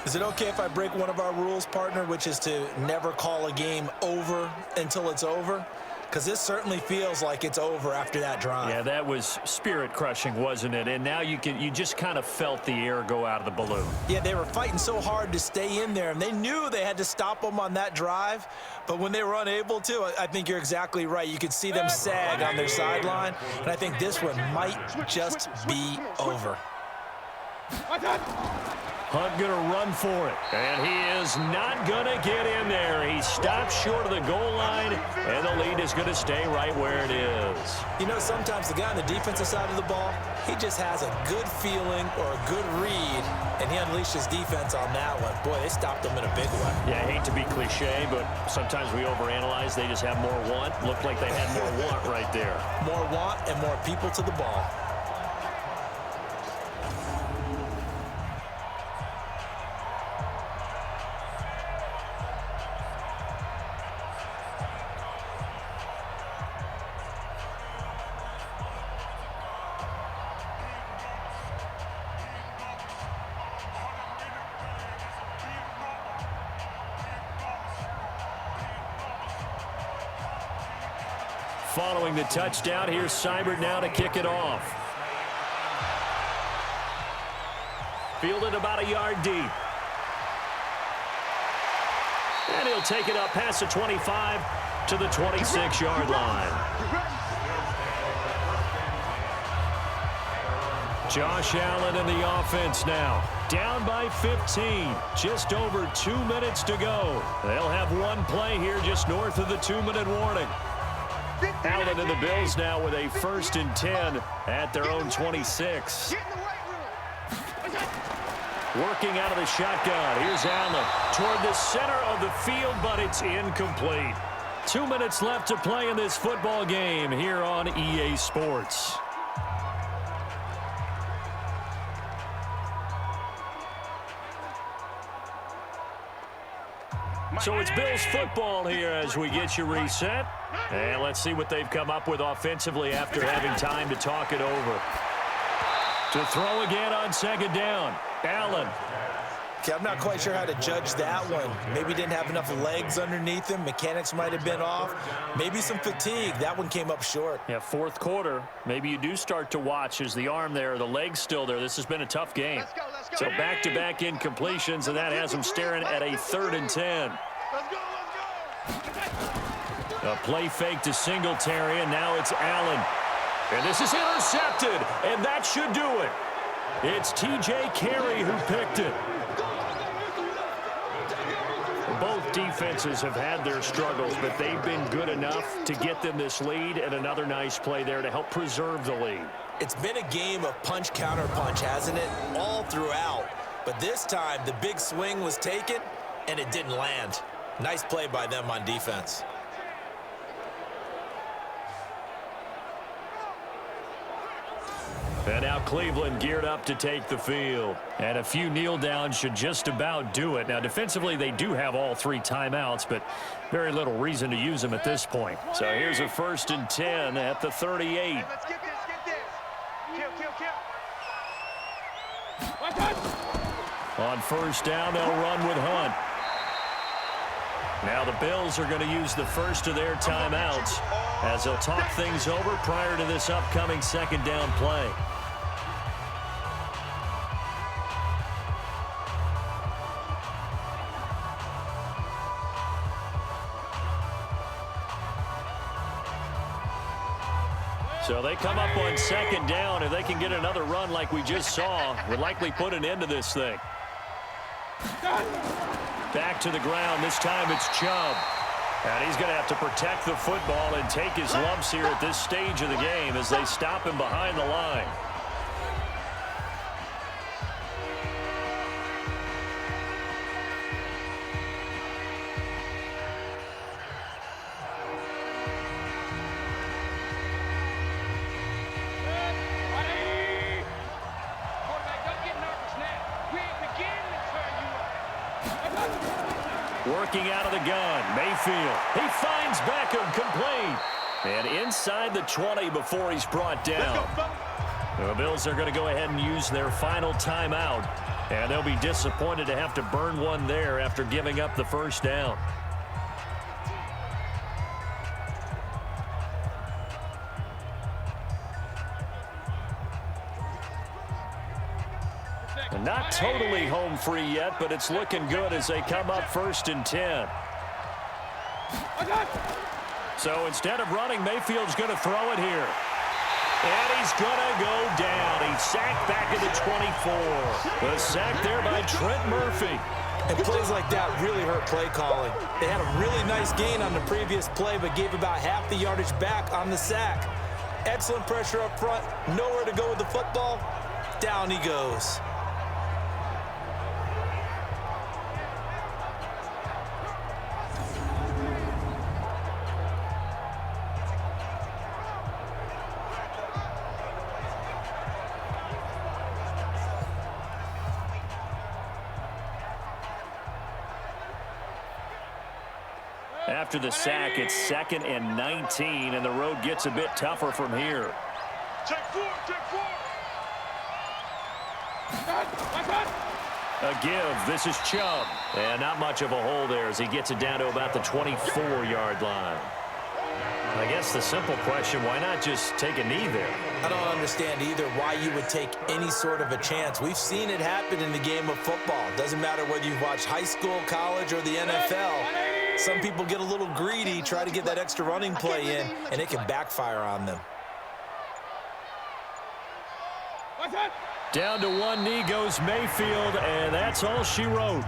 Is it okay if I break one of our rules, partner, which is to never call a game over until it's over? Because this certainly feels like it's over after that drive. Yeah, that was spirit-crushing, wasn't it? And now you just kind of felt the air go out of the balloon. Yeah, they were fighting so hard to stay in there, and they knew they had to stop them on that drive. But when they were unable to, I think you're exactly right. You could see them sag on their sideline, and I think this one might just be over. Hunt going to run for it, and he is not going to get in there. He stops short of the goal line, and the lead is going to stay right where it is. You know, sometimes the guy on the defensive side of the ball, he just has a good feeling or a good read, and he unleashed his defense on that one. Boy, they stopped him in a big way. Yeah, I hate to be cliche, but sometimes we overanalyze. They just have more want. Looked like they had more want right there. More want and more people to the ball. Following the touchdown, here's Seibert now to kick it off. Fielded about a yard deep. And he'll take it up past the 25 to the 26-yard line. Josh Allen in the offense now. Down by 15. Just over 2 minutes to go. They'll have one play here just north of the 2-minute warning. Allen and the Bills now with a 1st and 10 at their own 26. Working out of the shotgun. Here's Allen toward the center of the field, but it's incomplete. 2 minutes left to play in this football game here on EA Sports. So it's Bills football here as we get you reset. And let's see what they've come up with offensively after having time to talk it over. To throw again on second down. Allen. Okay, I'm not quite sure how to judge that one. Maybe didn't have enough legs underneath him. Mechanics might have been off. Maybe some fatigue. That one came up short. Yeah, fourth quarter. Maybe you do start to watch as the arm there, the leg's still there. This has been a tough game. Let's go. So back-to-back incompletions, and that has them staring at a 3rd and 10. Let's go. A play fake to Singletary, and now it's Allen. And this is intercepted, and that should do it. It's T.J. Carey who picked it. Both defenses have had their struggles, but they've been good enough to get them this lead, and another nice play there to help preserve the lead. It's been a game of punch-counter-punch, hasn't it? All throughout. But this time, the big swing was taken, and it didn't land. Nice play by them on defense. And now Cleveland geared up to take the field. And a few kneel downs should just about do it. Now, defensively, they do have all 3 timeouts, but very little reason to use them at this point. So here's a 1st and 10 at the 38. Hey, let's get this. Kill. On 1st down, they'll run with Hunt. Now the Bills are going to use the first of their timeouts as they'll talk things over prior to this upcoming 2nd down play. So they come up on 2nd down. If they can get another run like we just saw, would likely put an end to this thing. Back to the ground. This time it's Chubb. And he's going to have to protect the football and take his lumps here at this stage of the game as they stop him behind the line. Working out of the gun, Mayfield. He finds Beckham, complete. And inside the 20 before he's brought down. The Bills are going to go ahead and use their final timeout. And they'll be disappointed to have to burn one there after giving up the first down. Not totally home free yet, but it's looking good as they come up 1st and 10. So instead of running, Mayfield's going to throw it here. And he's going to go down. He's sacked back at the 24. The sack there by Trent Murphy. And plays like that really hurt play calling. They had a really nice gain on the previous play, but gave about half the yardage back on the sack. Excellent pressure up front. Nowhere to go with the football. Down he goes. After the sack, it's 2nd and 19, and the road gets a bit tougher from here. Check four. A give. This is Chubb. And not much of a hole there as he gets it down to about the 24-yard line. I guess the simple question, why not just take a knee there? I don't understand either why you would take any sort of a chance. We've seen it happen in the game of football. Doesn't matter whether you've watched high school, college, or the NFL. Some people get a little greedy, try to get that extra running play in, and it can backfire on them. Down to one knee goes Mayfield, and that's all she wrote.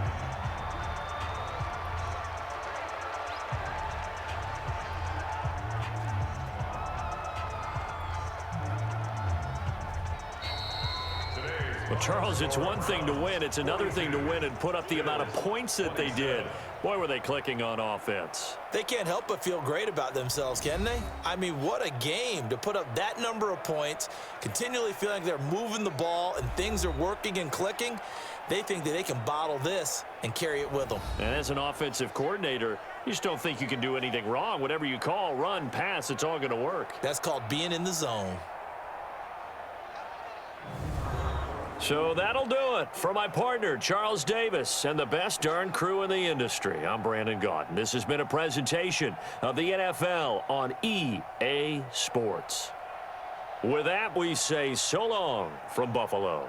Well, Charles, it's one thing to win. It's another thing to win and put up the amount of points that they did. Boy, were they clicking on offense. They can't help but feel great about themselves, can they? I mean, what a game to put up that number of points, continually feeling like they're moving the ball and things are working and clicking. They think that they can bottle this and carry it with them. And as an offensive coordinator, you just don't think you can do anything wrong. Whatever you call, run, pass, it's all going to work. That's called being in the zone. So that'll do it for my partner, Charles Davis, and the best darn crew in the industry. I'm Brandon Gaudin. This has been a presentation of the NFL on EA Sports. With that, we say so long from Buffalo.